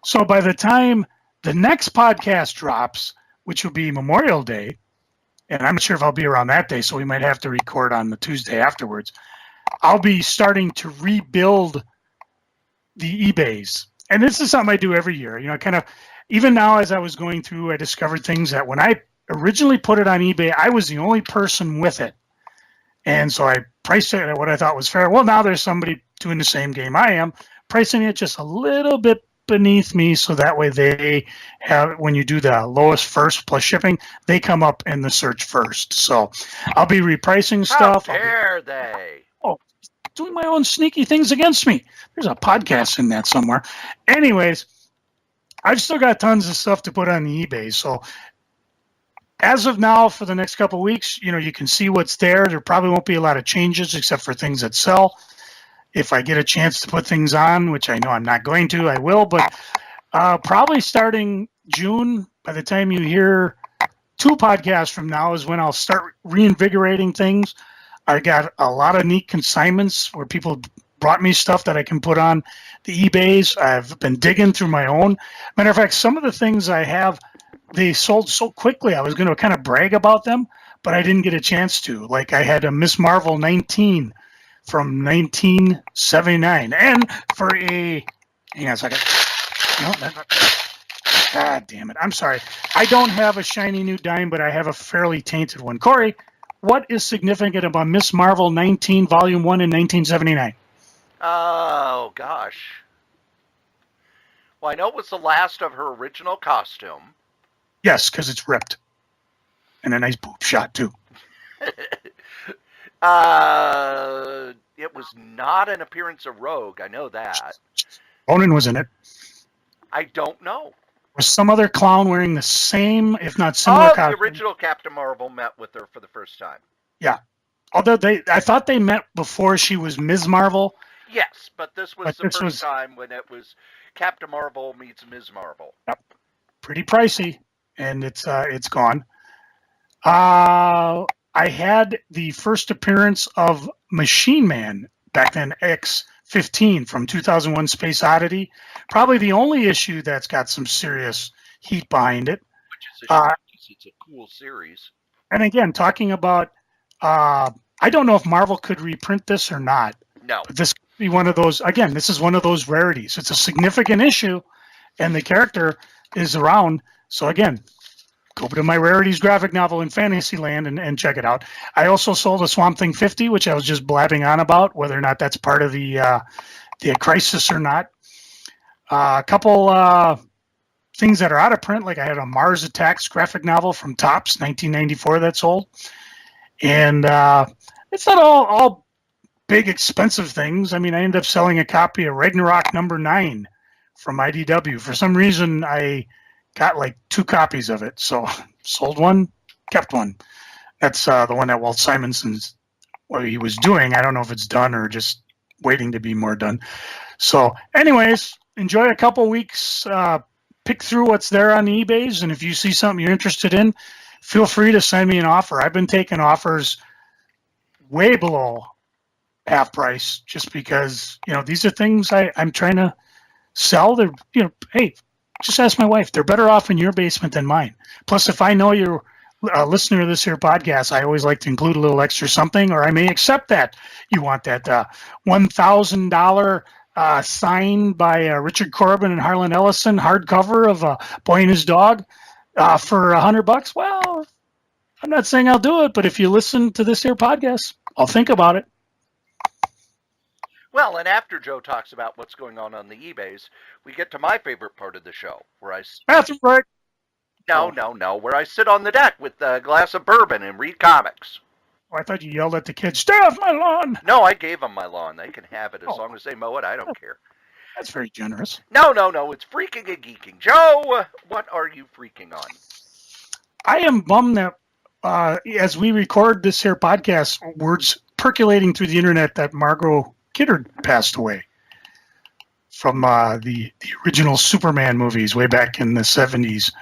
So by the time the next podcast drops, which will be Memorial Day, and I'm not sure if I'll be around that day, so we might have to record on the Tuesday afterwards, I'll be starting to rebuild the eBays. And this is something I do every year. Kind of, even now as I was going through, I discovered things that when I originally put it on eBay, I was the only person with it. And so I priced it at what I thought was fair. Well, now there's somebody doing the same game I am, pricing it just a little bit beneath me, so that way they have, when you do the lowest first plus shipping, they come up in the search first. So I'll be repricing stuff. How dare they? Doing my own sneaky things against me. There's a podcast in that somewhere. Anyways, I've still got tons of stuff to put on the eBay. So as of now, for the next couple of weeks, you can see what's there. There probably won't be a lot of changes except for things that sell. If I get a chance to put things on, which I know I'm not going to, I will. But probably starting June, by the time you hear 2 podcasts from now, is when I'll start reinvigorating things. I got a lot of neat consignments where people brought me stuff that I can put on the eBays. I've been digging through my own. Matter of fact, some of the things I have, they sold so quickly. I was going to kind of brag about them, but I didn't get a chance to. Like I had a Miss Marvel 19 from 1979. And for hang on a second. No, God damn it. I'm sorry. I don't have a shiny new dime, but I have a fairly tainted one. Cory, what is significant about Miss Marvel 19, Volume 1 in 1979? Oh, gosh. Well, I know it was the last of her original costume. Yes, because it's ripped. And a nice boob shot, too. It was not an appearance of Rogue. I know that. Ronan was in it. I don't know. Was some other clown wearing the same, if not similar costume? The original Captain Marvel met with her for the first time. Yeah. Although I thought they met before she was Ms. Marvel. Yes, but this was the first time when it was Captain Marvel meets Ms. Marvel. Yep. Pretty pricey, and it's gone. I had the first appearance of Machine Man back then, X-15 from 2001 Space Oddity. Probably the only issue that's got some serious heat behind it. Which is it's a cool series. And again, talking about, I don't know if Marvel could reprint this or not. No. But this could be one of those, again, this is one of those rarities. It's a significant issue, and the character is around. So again, go to my Rarities graphic novel in Fantasyland and check it out. I also sold a Swamp Thing 50, which I was just blabbing on about, whether or not that's part of the crisis or not. A couple things that are out of print, like I had a Mars Attacks graphic novel from Topps, 1994, that sold. And it's not all big, expensive things. I mean, I ended up selling a copy of Ragnarok #9 from IDW. For some reason, I got like 2 copies of it. So sold one, kept one. That's the one that Walt Simonson's, what he was doing. I don't know if it's done or just waiting to be more done. So anyways, enjoy a couple weeks. Pick through what's there on the eBays. And if you see something you're interested in, feel free to send me an offer. I've been taking offers way below half price just because, these are things I'm trying to sell. They're, hey, just ask my wife. They're better off in your basement than mine. Plus, if I know you're a listener of this here podcast, I always like to include a little extra something, or I may accept that. You want that $1,000 signed by Richard Corbin and Harlan Ellison hardcover of a Boy and His Dog for $100? Well, I'm not saying I'll do it, but if you listen to this here podcast, I'll think about it. Well, Well, and after Joe talks about what's going on the eBays, we get to my favorite part of the show, where Bathroom break. where I sit on the deck with a glass of bourbon and read comics. Oh, I thought you yelled at the kids, "Stay off my lawn!" No, I gave them my lawn. They can have it as Oh, long as they mow it. I don't care. that's very generous. No. It's freaking and geeking. Joe, what are you freaking on? I am bummed that as we record this here podcast, words percolating through the internet that Margot Kidder passed away from the original Superman movies way back in the 70s.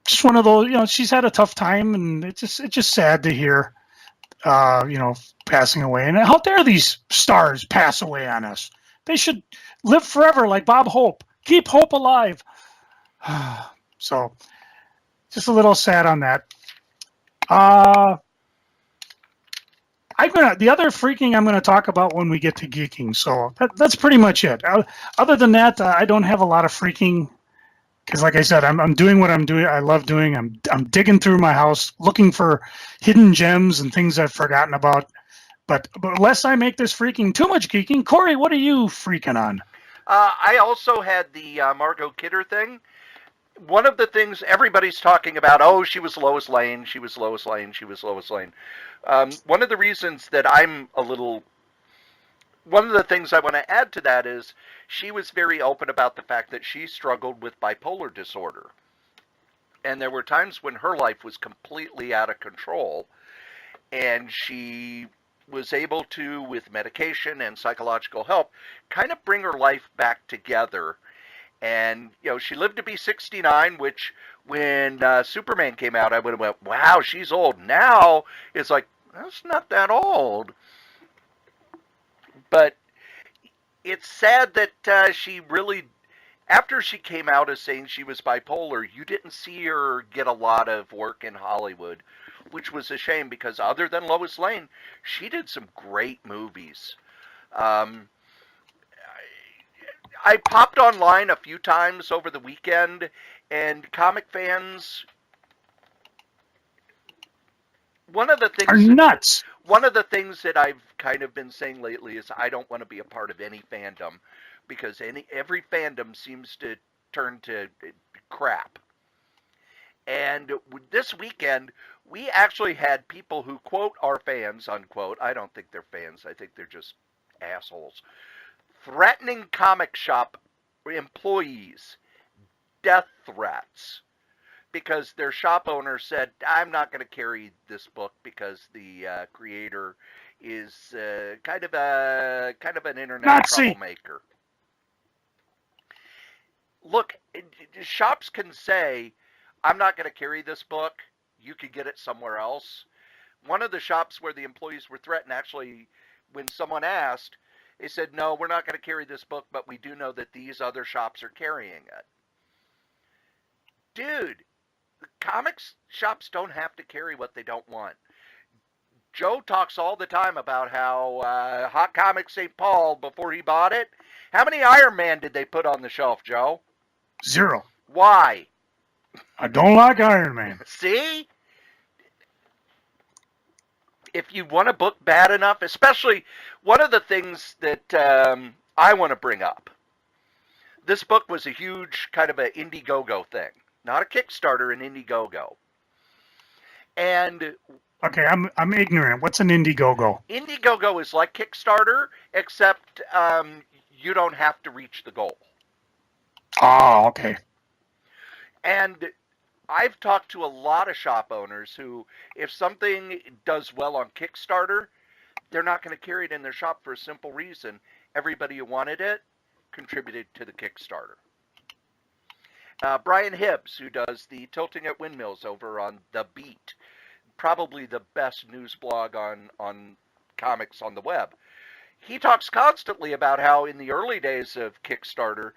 Just one of those, she's had a tough time, and it's just sad to hear, passing away. And how dare these stars pass away on us? They should live forever like Bob Hope. Keep hope alive. So, just a little sad on that. The other freaking I'm gonna talk about when we get to geeking. So that's pretty much it. Other than that, I don't have a lot of freaking. Because, like I said, I'm doing what I'm doing. I love doing. I'm digging through my house, looking for hidden gems and things I've forgotten about. But unless I make this freaking too much geeking, Cory, what are you freaking on? I also had the Margot Kidder thing. One of the things everybody's talking about, oh, she was Lois Lane, she was Lois Lane, she was Lois Lane. One of the reasons that one of the things I want to add to that is she was very open about the fact that she struggled with bipolar disorder. And there were times when her life was completely out of control, and she was able to, with medication and psychological help, kind of bring her life back together. And, she lived to be 69, which when Superman came out, I would have went, wow, she's old. Now, it's like, that's not that old. But it's sad that she really, after she came out as saying she was bipolar, you didn't see her get a lot of work in Hollywood, which was a shame because other than Lois Lane, she did some great movies. I popped online a few times over the weekend, and comic fans, one of the Are nuts. One of the things that I've kind of been saying lately is I don't want to be a part of any fandom, because every fandom seems to turn to crap. And this weekend, we actually had people who, quote, are fans, unquote. I don't think they're fans. I think they're just assholes. Threatening comic shop employees, death threats, because their shop owner said, I'm not going to carry this book because the creator is kind of an internet Nazi troublemaker. Look, shops can say, I'm not going to carry this book. You could get it somewhere else. One of the shops where the employees were threatened, actually, when someone asked, they said, no, we're not going to carry this book, but we do know that these other shops are carrying it. Dude, comics shops don't have to carry what they don't want. Joe talks all the time about how Hot Comics St. Paul, before he bought it, how many Iron Man did they put on the shelf, Joe? 0. Why? I don't like Iron Man. See? If you want a book bad enough, especially one of the things that I want to bring up, this book was a huge kind of an Indiegogo thing. Not a Kickstarter, an Indiegogo. And okay, I'm ignorant. What's an Indiegogo? Indiegogo is like Kickstarter, except you don't have to reach the goal. Oh, okay. And I've talked to a lot of shop owners who, if something does well on Kickstarter, they're not going to carry it in their shop for a simple reason. Everybody who wanted it contributed to the Kickstarter. Brian Hibbs, who does the Tilting at Windmills over on The Beat, probably the best news blog on comics on the web, he talks constantly about how in the early days of Kickstarter,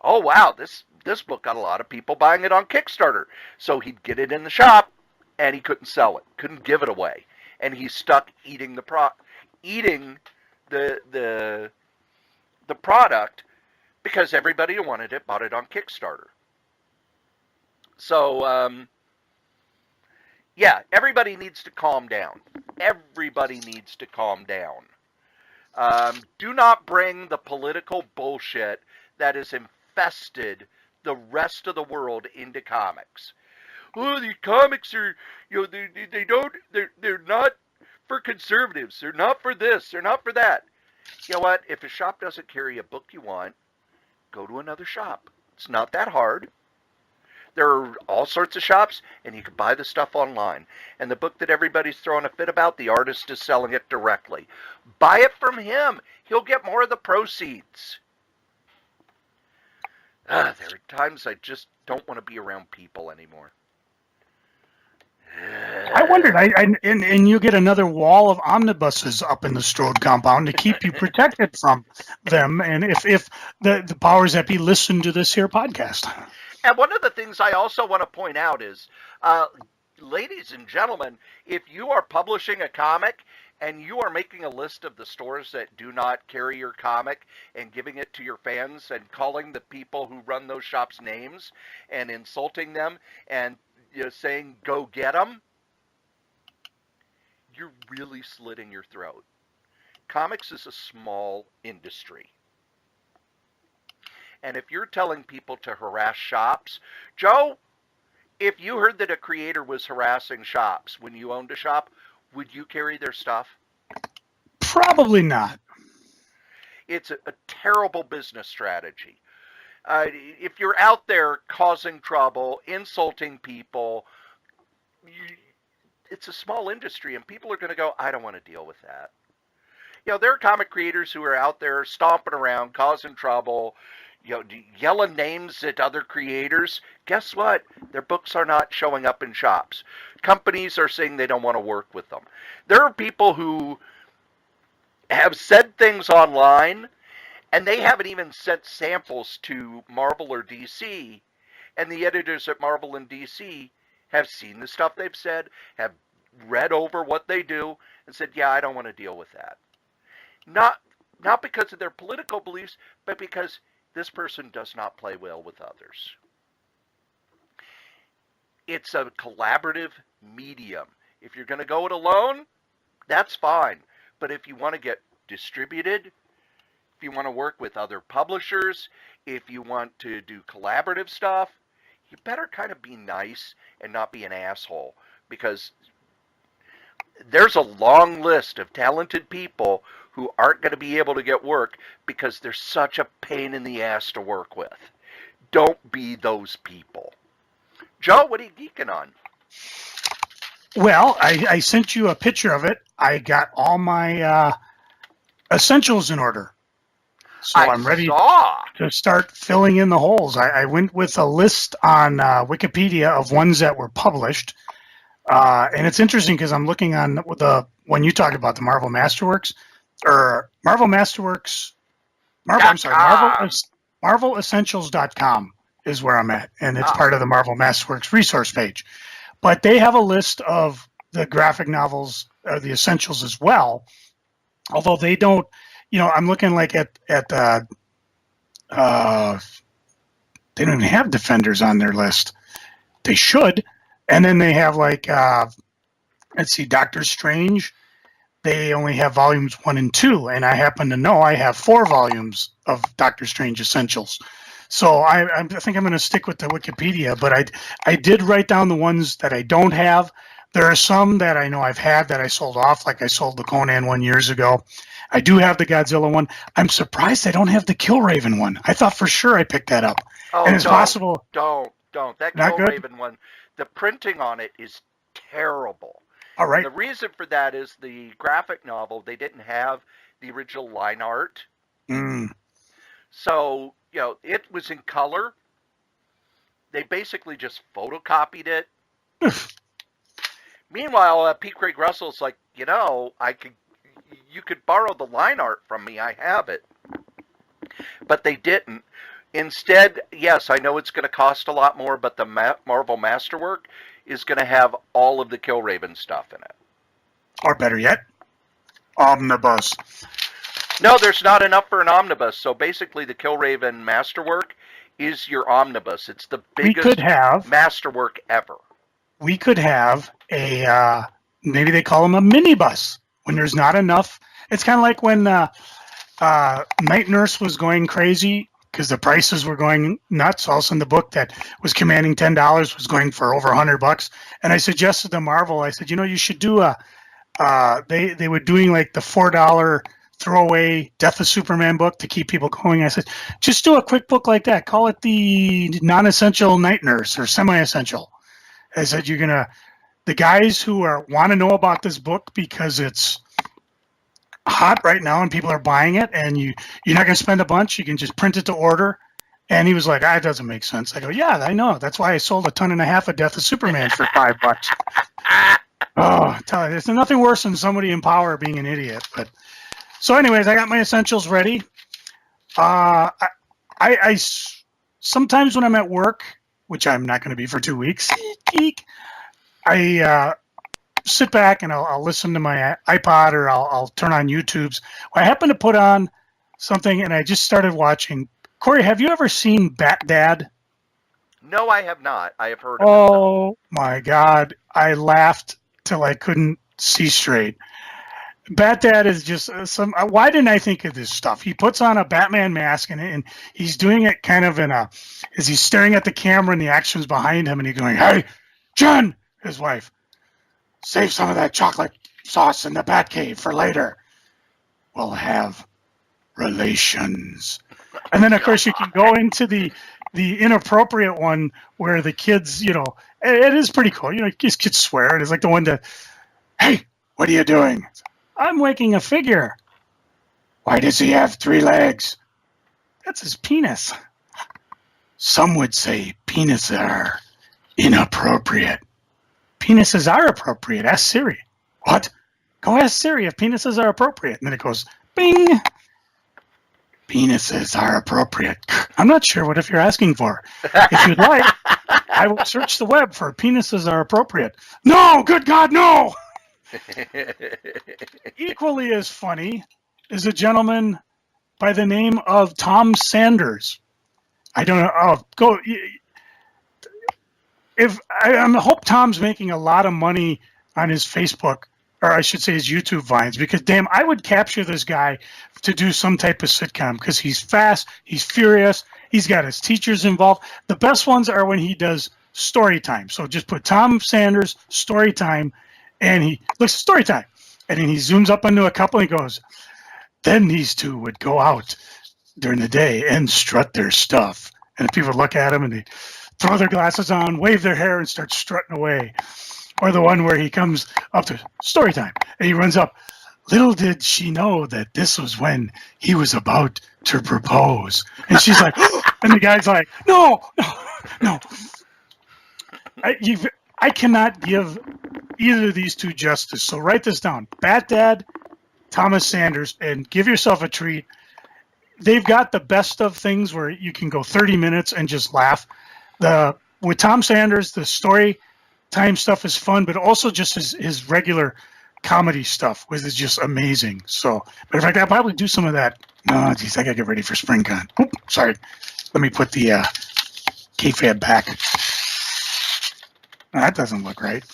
oh wow, this book got a lot of people buying it on Kickstarter. So he'd get it in the shop, and he couldn't sell it, couldn't give it away, and he's stuck eating the product because everybody who wanted it bought it on Kickstarter. So yeah, everybody needs to calm down. Everybody needs to calm down. Do not bring the political bullshit that has infested the rest of the world into comics. Oh, the comics are, they're not for conservatives. They're not for this. They're not for that. You know what? If a shop doesn't carry a book you want, go to another shop. It's not that hard. There are all sorts of shops, and you can buy the stuff online. And the book that everybody's throwing a fit about, the artist is selling it directly. Buy it from him. He'll get more of the proceeds. There are times I just don't want to be around people anymore. I wondered, and you get another wall of omnibuses up in the Strode compound to keep you protected from them, and if the powers that be listen to this here podcast. And one of the things I also want to point out is, ladies and gentlemen, if you are publishing a comic and you are making a list of the stores that do not carry your comic and giving it to your fans and calling the people who run those shops names and insulting them and saying, go get them, you're really slitting your throat. Comics is a small industry. And if you're telling people to harass shops, Joe, if you heard that a creator was harassing shops when you owned a shop, would you carry their stuff? Probably not. It's a terrible business strategy. If you're out there causing trouble, insulting people, it's a small industry, and people are going to go, I don't want to deal with that. There are comic creators who are out there stomping around, causing trouble, yelling names at other creators. Guess what? Their books are not showing up in shops. Companies are saying they don't want to work with them. There are people who have said things online, and they haven't even sent samples to Marvel or DC, and the editors at Marvel and DC have seen the stuff they've said, have read over what they do, and said, yeah, I don't want to deal with that. Not because of their political beliefs, but because this person does not play well with others. It's a collaborative medium. If you're going to go it alone, that's fine. But if you want to get distributed, if you want to work with other publishers, if you want to do collaborative stuff, you better kind of be nice and not be an asshole. Because there's a long list of talented people who aren't going to be able to get work because they're such a pain in the ass to work with. Don't be those people. Joe, what are you geeking on? Well, I sent you a picture of it. I got all my essentials in order. So I'm ready to start filling in the holes. I went with a list on Wikipedia of ones that were published. And it's interesting because I'm looking on when you talk about the Marvel Masterworks, or Marvel Masterworks, MarvelEssentials.com is where I'm at. And it's part of the Marvel Masterworks resource page. But they have a list of the graphic novels, the essentials as well. Although they don't, I'm looking like at they don't even have Defenders on their list. They should. And then they have let's see, Doctor Strange. They only have volumes 1 and 2. And I happen to know I have 4 volumes of Doctor Strange Essentials. So I think I'm going to stick with the Wikipedia, but I did write down the ones that I don't have. There are some that I know I've had that I sold off, like I sold the Conan one years ago. I do have the Godzilla one. I'm surprised I don't have the Killraven one. I thought for sure I picked that up. Oh, and it's possible. Don't. That Killraven one, the printing on it is terrible. All right. And the reason for that is the graphic novel, they didn't have the original line art. So, it was in color. They basically just photocopied it. Meanwhile, P. Craig Russell's like, you could borrow the line art from me. I have it. But they didn't. Instead, yes, I know it's going to cost a lot more, but the Marvel Masterwork is going to have all of the Killraven stuff in it. Or better yet, omnibus. No, there's not enough for an omnibus. So basically, the Killraven Masterwork is your omnibus. It's the biggest Masterwork ever. We could have maybe they call them a minibus. When there's not enough It's kind of like when Night Nurse was going crazy because the prices were going nuts. All of a sudden, the book that was commanding $10 was going for over $100. And I suggested to Marvel, I said, you should do they were doing like the $4 throwaway Death of Superman book to keep people going. I said, just do a quick book like that. Call it the non-essential Night Nurse or semi-essential. I said, the guys who want to know about this book because it's hot right now and people are buying it, and you're not going to spend a bunch. You can just print it to order. And he was like, it doesn't make sense. I go, yeah, I know. That's why I sold 1.5 tons of Death of Superman for $5. Oh, tell you, there's nothing worse than somebody in power being an idiot. But so, anyways, I got my essentials ready. I sometimes when I'm at work, which I'm not going to be for 2 weeks, I sit back and I'll listen to my iPod or I'll turn on YouTube's. I happen to put on something and I just started watching. Cory, have you ever seen Bat Dad? No, I have not. I have heard of it. Oh my God. I laughed till I couldn't see straight. Bat Dad is just why didn't I think of this stuff? He puts on a Batman mask and he's doing it kind of as he's staring at the camera and the action's behind him and he's going, hey, Jen, his wife, save some of that chocolate sauce in the Batcave for later. We'll have relations. And then, of course, you can go into the inappropriate one where the kids, it is pretty cool. These kids swear. It's like the one that, hey, what are you doing? I'm making a figure. Why does he have 3 legs? That's his penis. Some would say penises are inappropriate. Penises are appropriate. Ask Siri. What? Go ask Siri if penises are appropriate. And then it goes, bing. Penises are appropriate. I'm not sure what if you're asking for. If you'd like, I will search the web for penises are appropriate. No, good God, no. Equally as funny is a gentleman by the name of Tom Sanders. I don't know. I hope Tom's making a lot of money on his Facebook, or I should say his YouTube vines, because damn, I would capture this guy to do some type of sitcom because he's fast, he's furious, he's got his teachers involved. The best ones are when he does story time. So just put Tom Sanders story time, and he looks story time, and then he zooms up onto a couple and he goes, then these two would go out during the day and strut their stuff, and people would look at him and they throw their glasses on, wave their hair, and start strutting away. Or the one where he comes up to story time, and he runs up. Little did she know that this was when he was about to propose. And she's like, and the guy's like, no. I cannot give either of these two justice. So write this down. Bat Dad, Thomas Sanders, and give yourself a treat. They've got the best of things where you can go 30 minutes and just laugh. With Tom Sanders, the story time stuff is fun, but also just his regular comedy stuff is just amazing. So, but in fact, I'll probably do some of that. No, geez, I gotta get ready for SpringCon. Oop, sorry. Let me put the kayfabe back. That doesn't look right.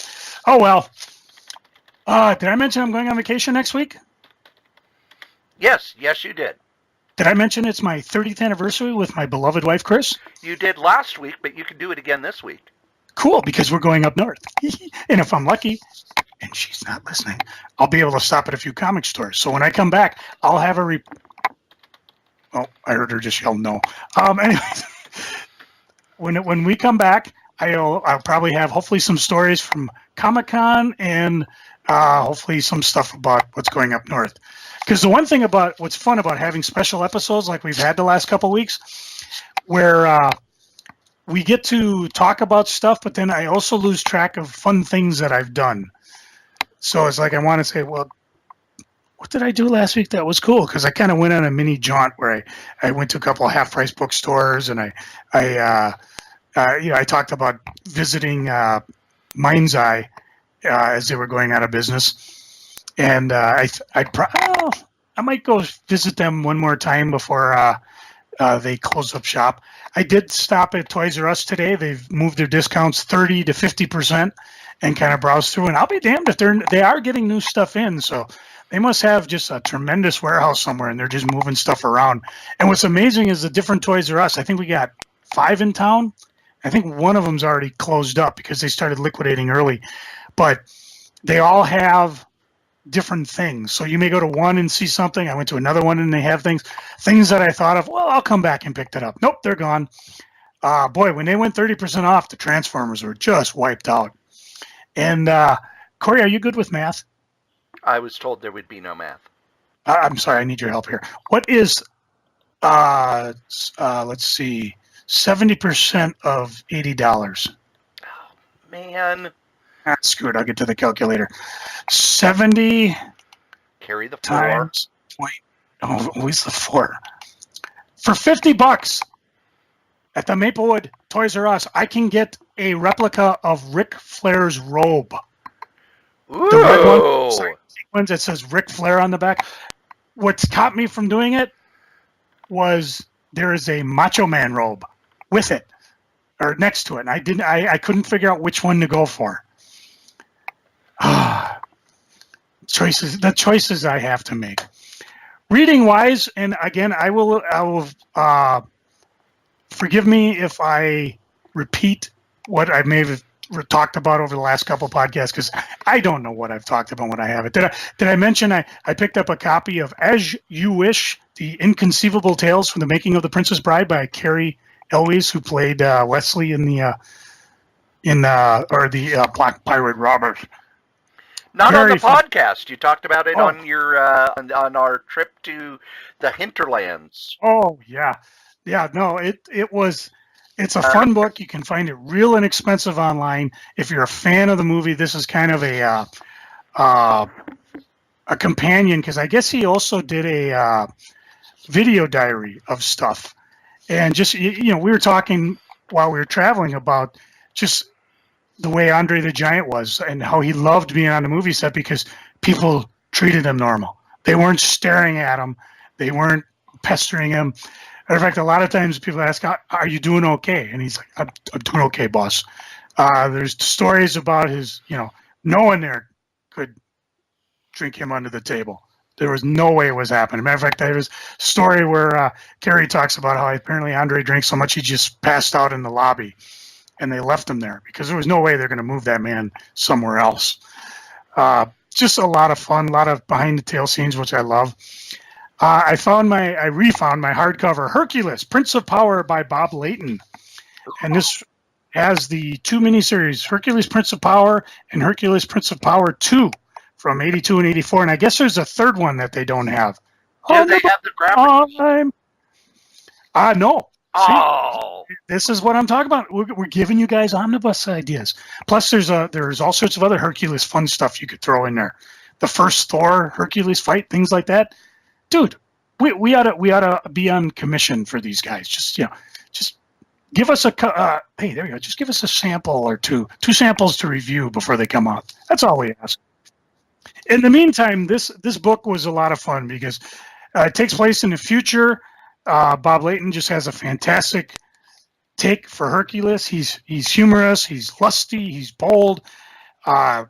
Oh, well. Did I mention I'm going on vacation next week? Yes, you did. Did I mention it's my 30th anniversary with my beloved wife, Chris? You did last week, but you can do it again this week. Cool, because we're going up north. And if I'm lucky, and she's not listening, I'll be able to stop at a few comic stores. So when I come back, I'll have a Oh, I heard her just yell no. Anyways, when we come back, I'll probably have hopefully some stories from Comic-Con and hopefully some stuff about what's going up north. Because the one thing about what's fun about having special episodes like we've had the last couple of weeks, where we get to talk about stuff, but then I also lose track of fun things that I've done. So it's like I want to say, well, what did I do last week that was cool? Because I kind of went on a mini jaunt where I went to a couple of half-price bookstores, and I talked about visiting Mind's Eye as they were going out of business, and I might go visit them one more time before they close up shop. I did stop at Toys R Us today. They've moved their discounts 30 to 50% and kind of browse through, and I'll be damned if they are getting new stuff in. So They must have just a tremendous warehouse somewhere, and they're just moving stuff around. And what's amazing is the different Toys R Us. I think we got 5 in town. I think one of them's already closed up because they started liquidating early. But they all have different things. So you may go to one and see something. I went to another one and they have things that I thought of, well, I'll come back and pick that up. Nope, they're gone. Boy, when they went 30% off, the Transformers were just wiped out. And Cory, are you good with math? I was told there would be no math. I'm sorry, I need your help here. What is, let's see, 70% of $80? Man. Screw it, I'll get to the calculator. 70 Carry the 4. times point. Oh, always the 4. For $50 at the Maplewood Toys R Us, I can get a replica of Ric Flair's robe. Ooh. The red one, sequence that says Ric Flair on the back. What stopped me from doing it was there is a Macho Man robe with it, or next to it, and I couldn't figure out which one to go for. The choices I have to make. Reading wise, and again, I will forgive me if I repeat what I may have talked about over the last couple of podcasts, because I don't know what I've talked about when I have it. Did I mention I picked up a copy of As You Wish, The Inconceivable Tales from the Making of the Princess Bride by Kray, who played Wesley in the Black Pirate Robert. Not Very on the fun. podcast. You talked about it on your on our trip to the hinterlands. Oh yeah. No, it's a fun book. You can find it real inexpensive online. If you're a fan of the movie, this is kind of a companion, because I guess he also did a video diary of stuff. And just, we were talking while we were traveling about just the way Andre the Giant was and how he loved being on the movie set because people treated him normal. They weren't staring at him. They weren't pestering him. In fact, a lot of times people ask, are you doing okay? And he's like, I'm doing okay, boss. There's stories about his, no one there could drink him under the table. There was no way it was happening. Matter of fact, there was a story where Kray talks about how apparently Andre drank so much he just passed out in the lobby, and they left him there because there was no way they're going to move that man somewhere else. Just a lot of fun, a lot of behind-the-tail scenes, which I love. I refound my hardcover Hercules, Prince of Power by Bob Layton. And this has the 2 miniseries, Hercules, Prince of Power and Hercules, Prince of Power 2 from 82 and 84. And I guess there's a third one that they don't have. Do they have the graphics? No. Oh. See, this is what I'm talking about. We're giving you guys omnibus ideas. Plus, there's all sorts of other Hercules fun stuff you could throw in there. The first Thor Hercules fight, things like that. Dude, we ought to be on commission for these guys. Just give us hey, there you go. Just give us a sample or two samples to review before they come out. That's all we ask. In the meantime, this book was a lot of fun because it takes place in the future. Bob Layton just has a fantastic take for Hercules. He's humorous. He's lusty. He's bold. One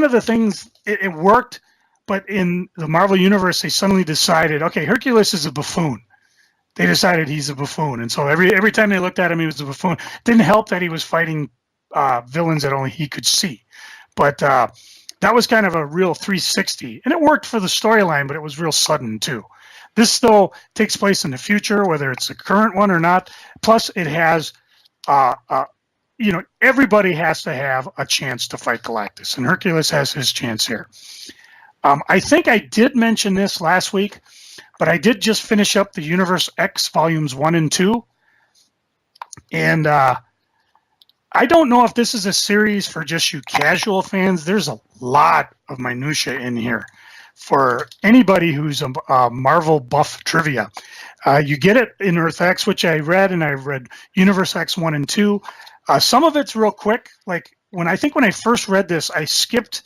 of the things it worked. But in the Marvel Universe, they suddenly decided, okay, Hercules is a buffoon. They decided he's a buffoon. And so every time they looked at him, he was a buffoon. Didn't help that he was fighting villains that only he could see. But that was kind of a real 360. And it worked for the storyline, but it was real sudden, too. This still takes place in the future, whether it's a current one or not. Plus, it has, everybody has to have a chance to fight Galactus. And Hercules has his chance here. I think I did mention this last week, but I did just finish up the Universe X Volumes 1 and 2. And I don't know if this is a series for just you casual fans. There's a lot of minutia in here for anybody who's a Marvel buff trivia. You get it in Earth X, which I read, and I read Universe X 1 and 2. Some of it's real quick. Like when I first read this, I skipped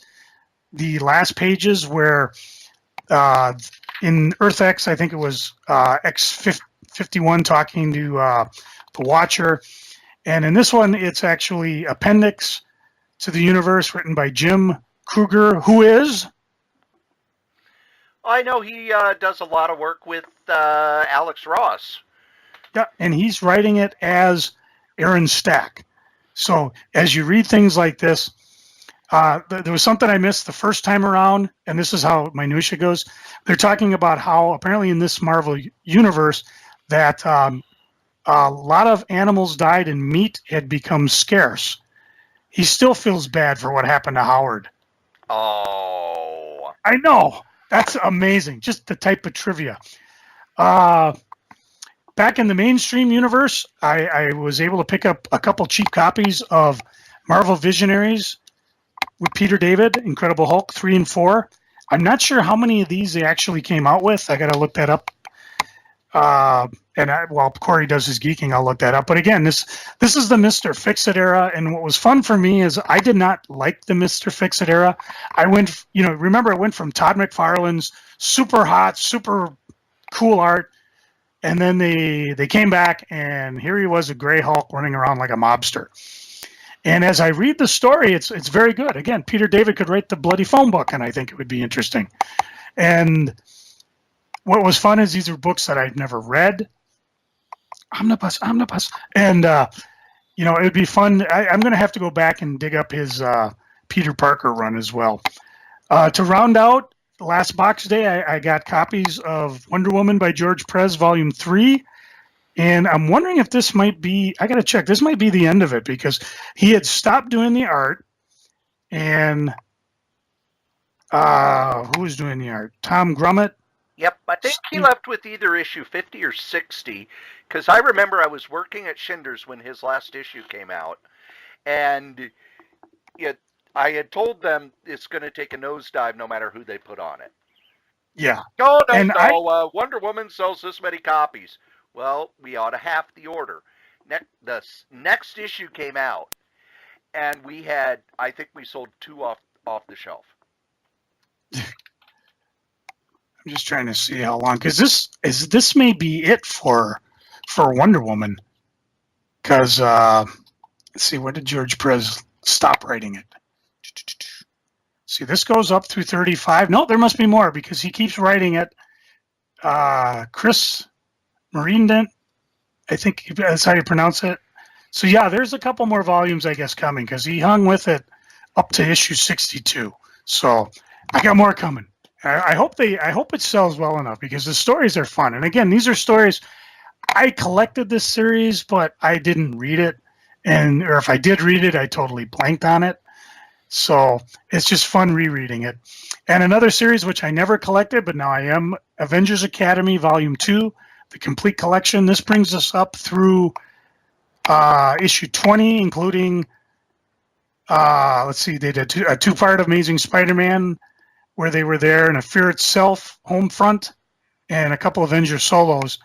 the last pages where in Earth X, I think it was X-51 talking to the Watcher. And in this one, it's actually Appendix to the Universe written by Jim Kruger, who is I know he does a lot of work with Alex Ross. Yeah, and he's writing it as Aaron Stack. So as you read things like this, there was something I missed the first time around, and this is how minutia goes. They're talking about how apparently in this Marvel universe that a lot of animals died and meat had become scarce. He still feels bad for what happened to Howard. Oh. I know. That's amazing. Just the type of trivia. Uh, Back in the mainstream universe, I was able to pick up a couple cheap copies of Marvel Visionaries with Peter David, Incredible Hulk 3 and 4. I'm not sure how many of these they actually came out with. I got to look that up. While Cory does his geeking, I'll look that up. But again, this is the Mr. Fix-It era, and what was fun for me is I did not like the Mr. Fix-It era. I went, remember I went from Todd McFarlane's super hot, super cool art, and then they came back, and here he was, a gray Hulk running around like a mobster. And as I read the story, it's very good. Again, Peter David could write the bloody phone book, and I think it would be interesting. And what was fun is these are books that I'd never read. Omnibus. And, it would be fun. I'm going to have to go back and dig up his Peter Parker run as well. To round out the last box day, I got copies of Wonder Woman by George Perez, Volume 3. And I'm wondering if this might be, I got to check, this might be the end of it because he had stopped doing the art. And who was doing the art? Tom Grummett. Yep, I think he left with either issue 50 or 60, because I remember I was working at Shinder's when his last issue came out, and I had told them it's going to take a nosedive no matter who they put on it. Yeah. No, Wonder Woman sells this many copies. Well, we ought to half the order. The next issue came out, and I think we sold 2 off the shelf. I'm just trying to see how long, because this may be it for Wonder Woman. Because let's see, where did George Perez stop writing it? See, this goes up through 35. No, there must be more because he keeps writing it. Chris Marindent, I think that's how you pronounce it. So yeah, there's a couple more volumes, I guess, coming because he hung with it up to issue 62. So I got more coming. I hope it sells well enough because the stories are fun. And again, these are stories. I collected this series, but I didn't read it, or if I did read it, I totally blanked on it. So it's just fun rereading it. And another series which I never collected, but now I am, Avengers Academy Volume 2, the complete collection. This brings us up through issue 20, including, let's see, they did a two-part Amazing Spider-Man where they were there, and a Fear Itself home front, and a couple Avengers solos.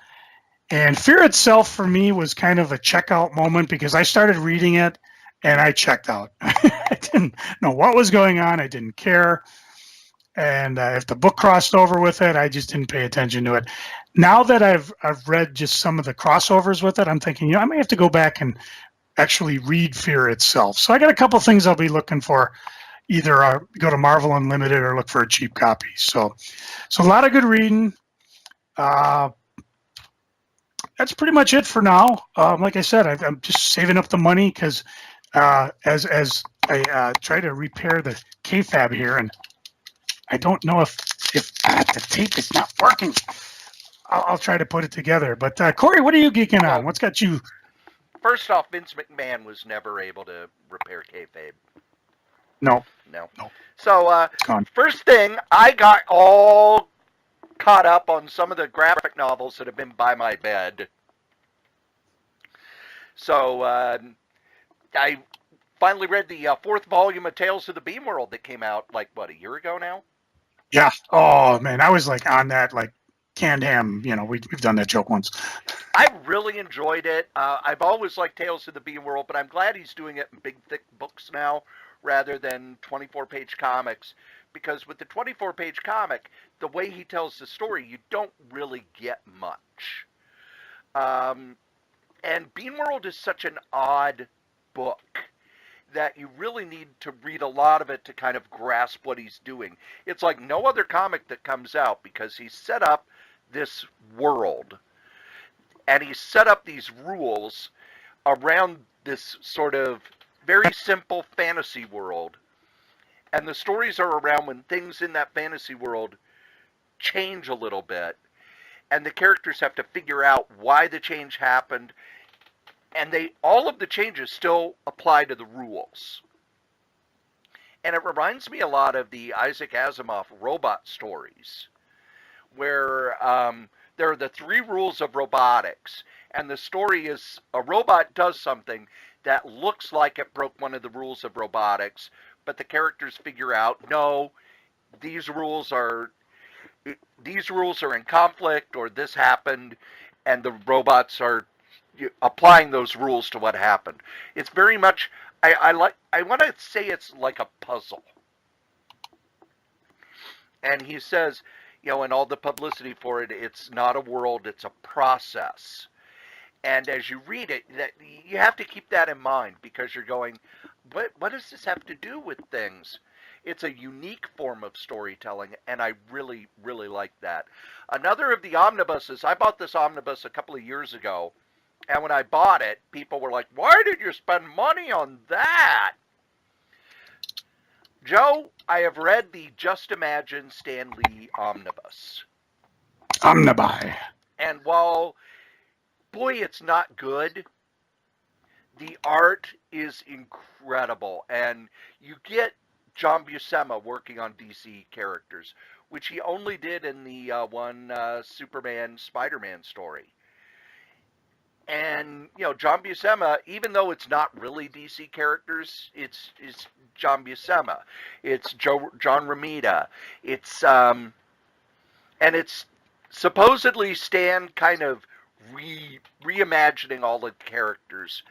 And Fear Itself for me was kind of a checkout moment because I started reading it and I checked out. I didn't know what was going on. I didn't care. And if the book crossed over with it, I just didn't pay attention to it. Now that I've read just some of the crossovers with it, I'm thinking, I may have to go back and actually read Fear Itself. So I got a couple things I'll be looking for. Either go to Marvel Unlimited or look for a cheap copy. So a lot of good reading. That's pretty much it for now. Like I said, I'm just saving up the money because as I try to repair the kayfabe here, and I don't know if the tape is not working. I'll try to put it together. But Cory, what are you geeking on? What's got you? First off, Vince McMahon was never able to repair kayfabe. No. So first thing, I got all caught up on some of the graphic novels that have been by my bed. So I finally read the 4th volume of Tales of the Beam World that came out a year ago now? Yeah. Oh man, I was on that canned ham. We've done that joke once. I really enjoyed it. I've always liked Tales of the Beam World, but I'm glad he's doing it in big, thick books now rather than 24-page comics. Because with the 24-page comic, the way he tells the story, you don't really get much. And Bean World is such an odd book. that you really need to read a lot of it to kind of grasp what he's doing. It's like no other comic that comes out because he's set up this world and he's set up these rules around this sort of very simple fantasy world. And the stories are around when things in that fantasy world change a little bit. And the characters have to figure out why the change happened. And all of the changes still apply to the rules. And it reminds me a lot of the Isaac Asimov robot stories, where there are the 3 rules of robotics. And the story is a robot does something that looks like it broke one of the rules of robotics, but the characters figure out, no, these rules are in conflict, or this happened, and the robots are applying those rules to what happened. It's very much, I want to say it's like a puzzle. And he says, in all the publicity for it, it's not a world, it's a process. And as you read it, that you have to keep that in mind, because you're going, what does this have to do with things? It's a unique form of storytelling, and I really, really like that. Another of the omnibuses, I bought this omnibus a couple of years ago, and when I bought it, people were like, why did you spend money on that? Joe, I have read the Just Imagine Stan Lee omnibus. Omnibuy. And while, boy, it's not good, the art is incredible. And you get John Buscema working on DC characters, which he only did in the one Superman Spider-Man story. And, John Buscema, even though it's not really DC characters, it's John Buscema. It's John Romita. And it's supposedly Stan kind of reimagining all the characters.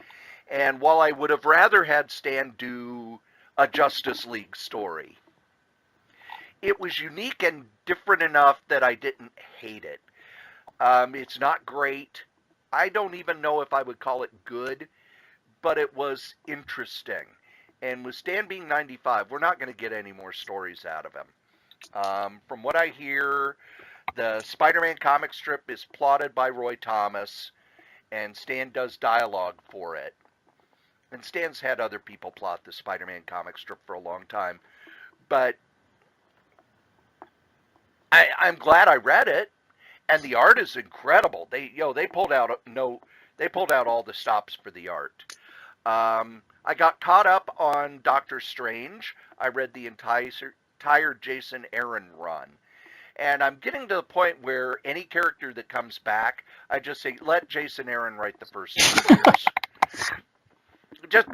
And while I would have rather had Stan do a Justice League story, it was unique and different enough that I didn't hate it. It's not great. I don't even know if I would call it good, but it was interesting. And with Stan being 95, we're not going to get any more stories out of him. From what I hear, the Spider-Man comic strip is plotted by Roy Thomas, and Stan does dialogue for it. And Stan's had other people plot the Spider-Man comic strip for a long time. But I'm glad I read it. And the art is incredible. They pulled out all the stops for the art. I got caught up on Doctor Strange. I read the entire Jason Aaron run. And I'm getting to the point where any character that comes back, I just say, let Jason Aaron write the first 2 years.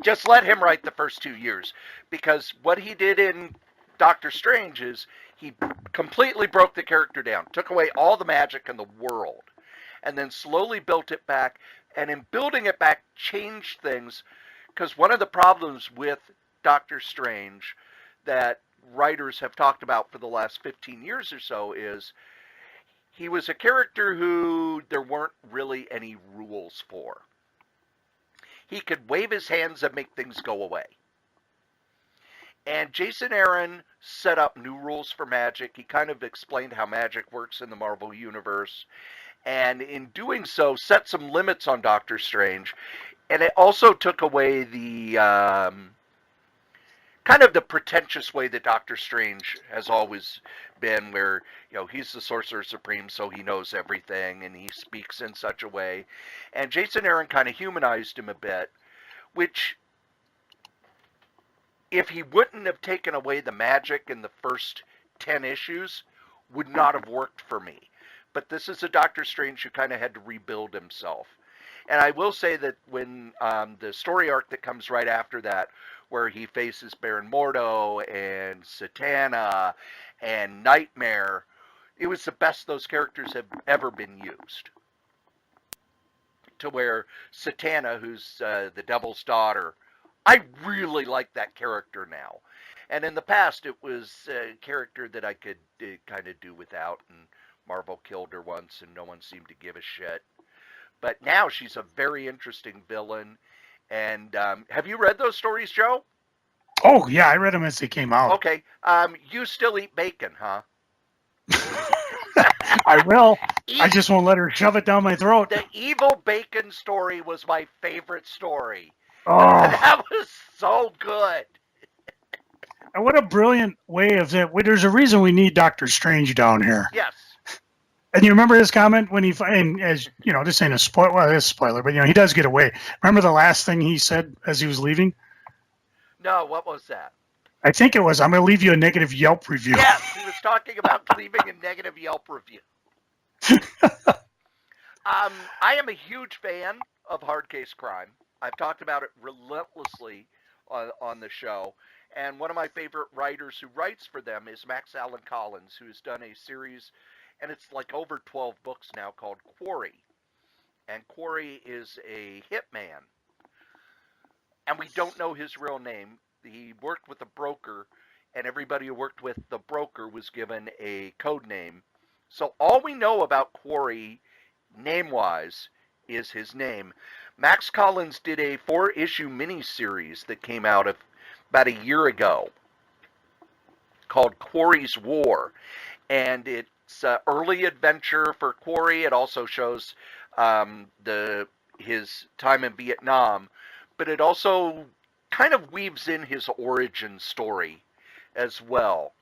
Just let him write the first 2 years. Because what he did in Doctor Strange is he completely broke the character down, took away all the magic in the world, and then slowly built it back. And in building it back, changed things. Because one of the problems with Doctor Strange that writers have talked about for the last 15 years or so is he was a character who there weren't really any rules for. He could wave his hands and make things go away. And Jason Aaron set up new rules for magic. He kind of explained how magic works in the Marvel Universe. And in doing so, set some limits on Doctor Strange. And it also took away the kind of the pretentious way that Doctor Strange has always been, where, he's the Sorcerer Supreme, so he knows everything, and he speaks in such a way. And Jason Aaron kind of humanized him a bit, which, if he wouldn't have taken away the magic in the first 10 issues, would not have worked for me. But this is a Doctor Strange who kind of had to rebuild himself. And I will say that when the story arc that comes right after that, where he faces Baron Mordo and Satana and Nightmare, it was the best those characters have ever been used. To where Satana, who's the Devil's daughter, I really like that character now. And in the past, it was a character that I could kind of do without, and Marvel killed her once, and no one seemed to give a shit. But now she's a very interesting villain, And have you read those stories, Joe? Oh yeah, I read them as they came out. Okay. You still eat bacon, huh? I will. I Eat just won't let her shove it down my throat. the evil bacon story was my favorite story. Oh, That was so good. and what a brilliant way of that. There's a reason we need Doctor Strange down here. Yes. And you remember his comment when and as you know, this ain't a spoiler. Well, it is a spoiler, but he does get away. Remember the last thing he said as he was leaving? No, what was that? I think it was, "I'm going to leave you a negative Yelp review." Yes, he was talking about leaving a negative Yelp review. I am a huge fan of Hard Case Crime. I've talked about it relentlessly on the show. And one of my favorite writers who writes for them is Max Allan Collins, who has done a series, and it's like over 12 books now, called Cory. And Cory is a hitman. And we don't know his real name. He worked with a broker, and everybody who worked with the broker was given a code name. So all we know about Cory, name-wise, is his name. Max Collins did a 4-issue miniseries that came out about a year ago called Cory's War. And it's an early adventure for Cory. It also shows his time in Vietnam. But it also kind of weaves in his origin story as well.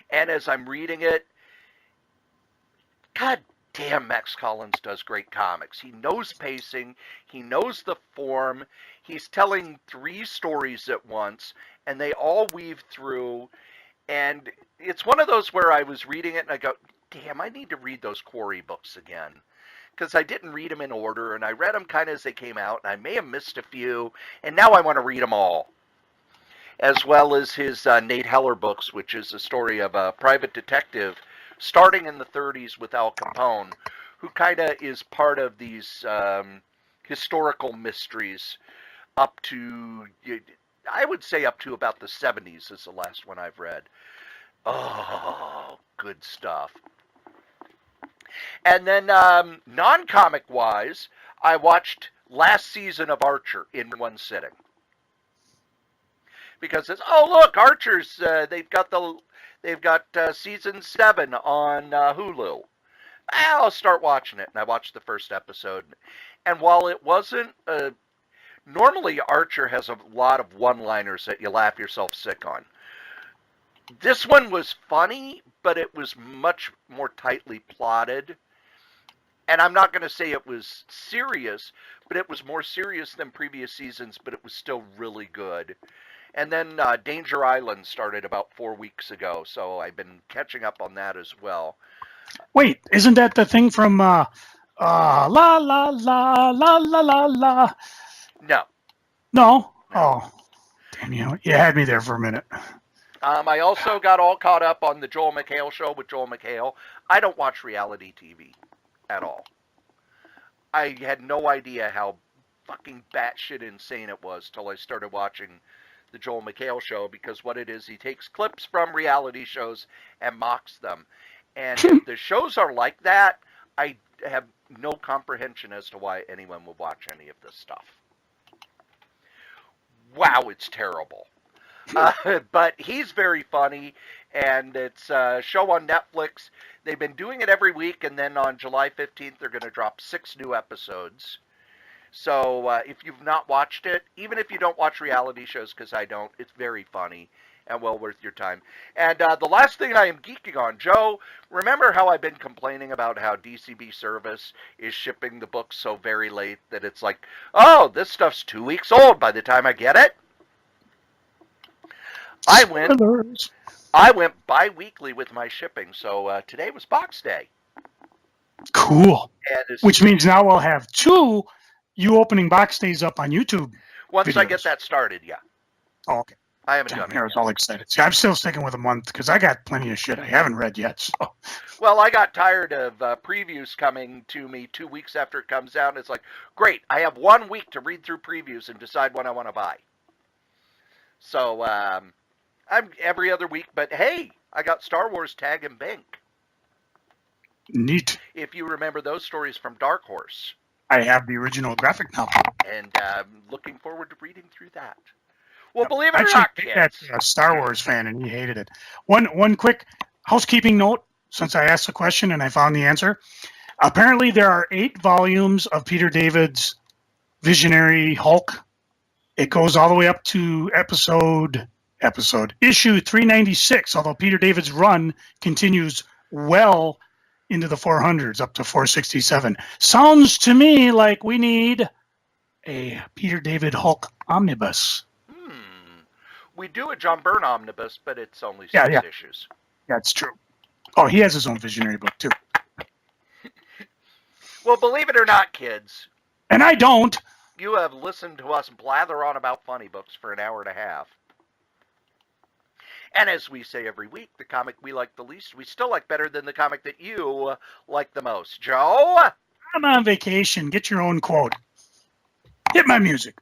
And as I'm reading it, God damn, Max Collins does great comics. He knows pacing, he knows the form, he's telling 3 stories at once, and they all weave through. And it's one of those where I was reading it and I go, damn, I need to read those Cory books again. Because I didn't read them in order, and I read them kind of as they came out, and I may have missed a few, and now I want to read them all. As well as his Nate Heller books, which is a story of a private detective starting in the 30s with Al Capone, who kind of is part of these historical mysteries up to, I would say up to about the 70s is the last one I've read. Oh, good stuff. And then non-comic wise, I watched last season of Archer in one sitting. Because it's, oh look, Archer's they've got season 7 on Hulu. I'll start watching it, and I watched the first episode. And while it wasn't normally Archer has a lot of one-liners that you laugh yourself sick on. This one was funny, but it was much more tightly plotted. And I'm not going to say it was serious, but it was more serious than previous seasons, but it was still really good. And then Danger Island started about 4 weeks ago, so I've been catching up on that as well. Wait, isn't that the thing from La La La La La La La La? No. No? Oh, damn you. You had me there for a minute. I also got all caught up on the Joel McHale show with Joel McHale. I don't watch reality TV at all. I had no idea how fucking batshit insane it was till I started watching the Joel McHale show, because what it is, he takes clips from reality shows and mocks them. And if the shows are like that, I have no comprehension as to why anyone would watch any of this stuff. Wow, it's terrible. But he's very funny, and it's a show on Netflix. They've been doing it every week, and then on July 15th, they're going to drop 6 new episodes. So if you've not watched it, even if you don't watch reality shows, because I don't, it's very funny and well worth your time. And the last thing I am geeking on, Joe, remember how I've been complaining about how DCB Service is shipping the books so very late that it's like, oh, this stuff's 2 weeks old by the time I get it? I went bi-weekly with my shipping, so today was Box Day. Cool. And which means now we'll have 2 you opening box days up on YouTube. Once videos. I get that started, yeah. Oh, okay. I haven't done it. I was all excited. See, I'm still sticking with a month because I got plenty of shit I haven't read yet. So. Well, I got tired of previews coming to me 2 weeks after it comes out. And it's like, great, I have 1 week to read through previews and decide what I want to buy. So I'm every other week, but hey, I got Star Wars Tag and Bank. Neat. If you remember those stories from Dark Horse. I have the original graphic novel. And looking forward to reading through that. Well, believe it I or actually not, made that kids. to a Star Wars fan, and he hated it. One quick housekeeping note, since I asked the question and I found the answer. Apparently, there are 8 volumes of Peter David's Visionary Hulk. It goes all the way up to issue 396, although Peter David's run continues well into the 400s, up to 467. Sounds to me like we need a Peter David Hulk omnibus. We do a John Byrne omnibus, but it's only 6 Yeah. issues. That's true. Oh, he has his own Visionary book, too. Well, believe it or not, kids, And I don't. you have listened to us blather on about funny books for an hour and a half. And as we say every week, the comic we like the least, we still like better than the comic that you like the most. Joe? I'm on vacation. Get your own quote. Hit my music.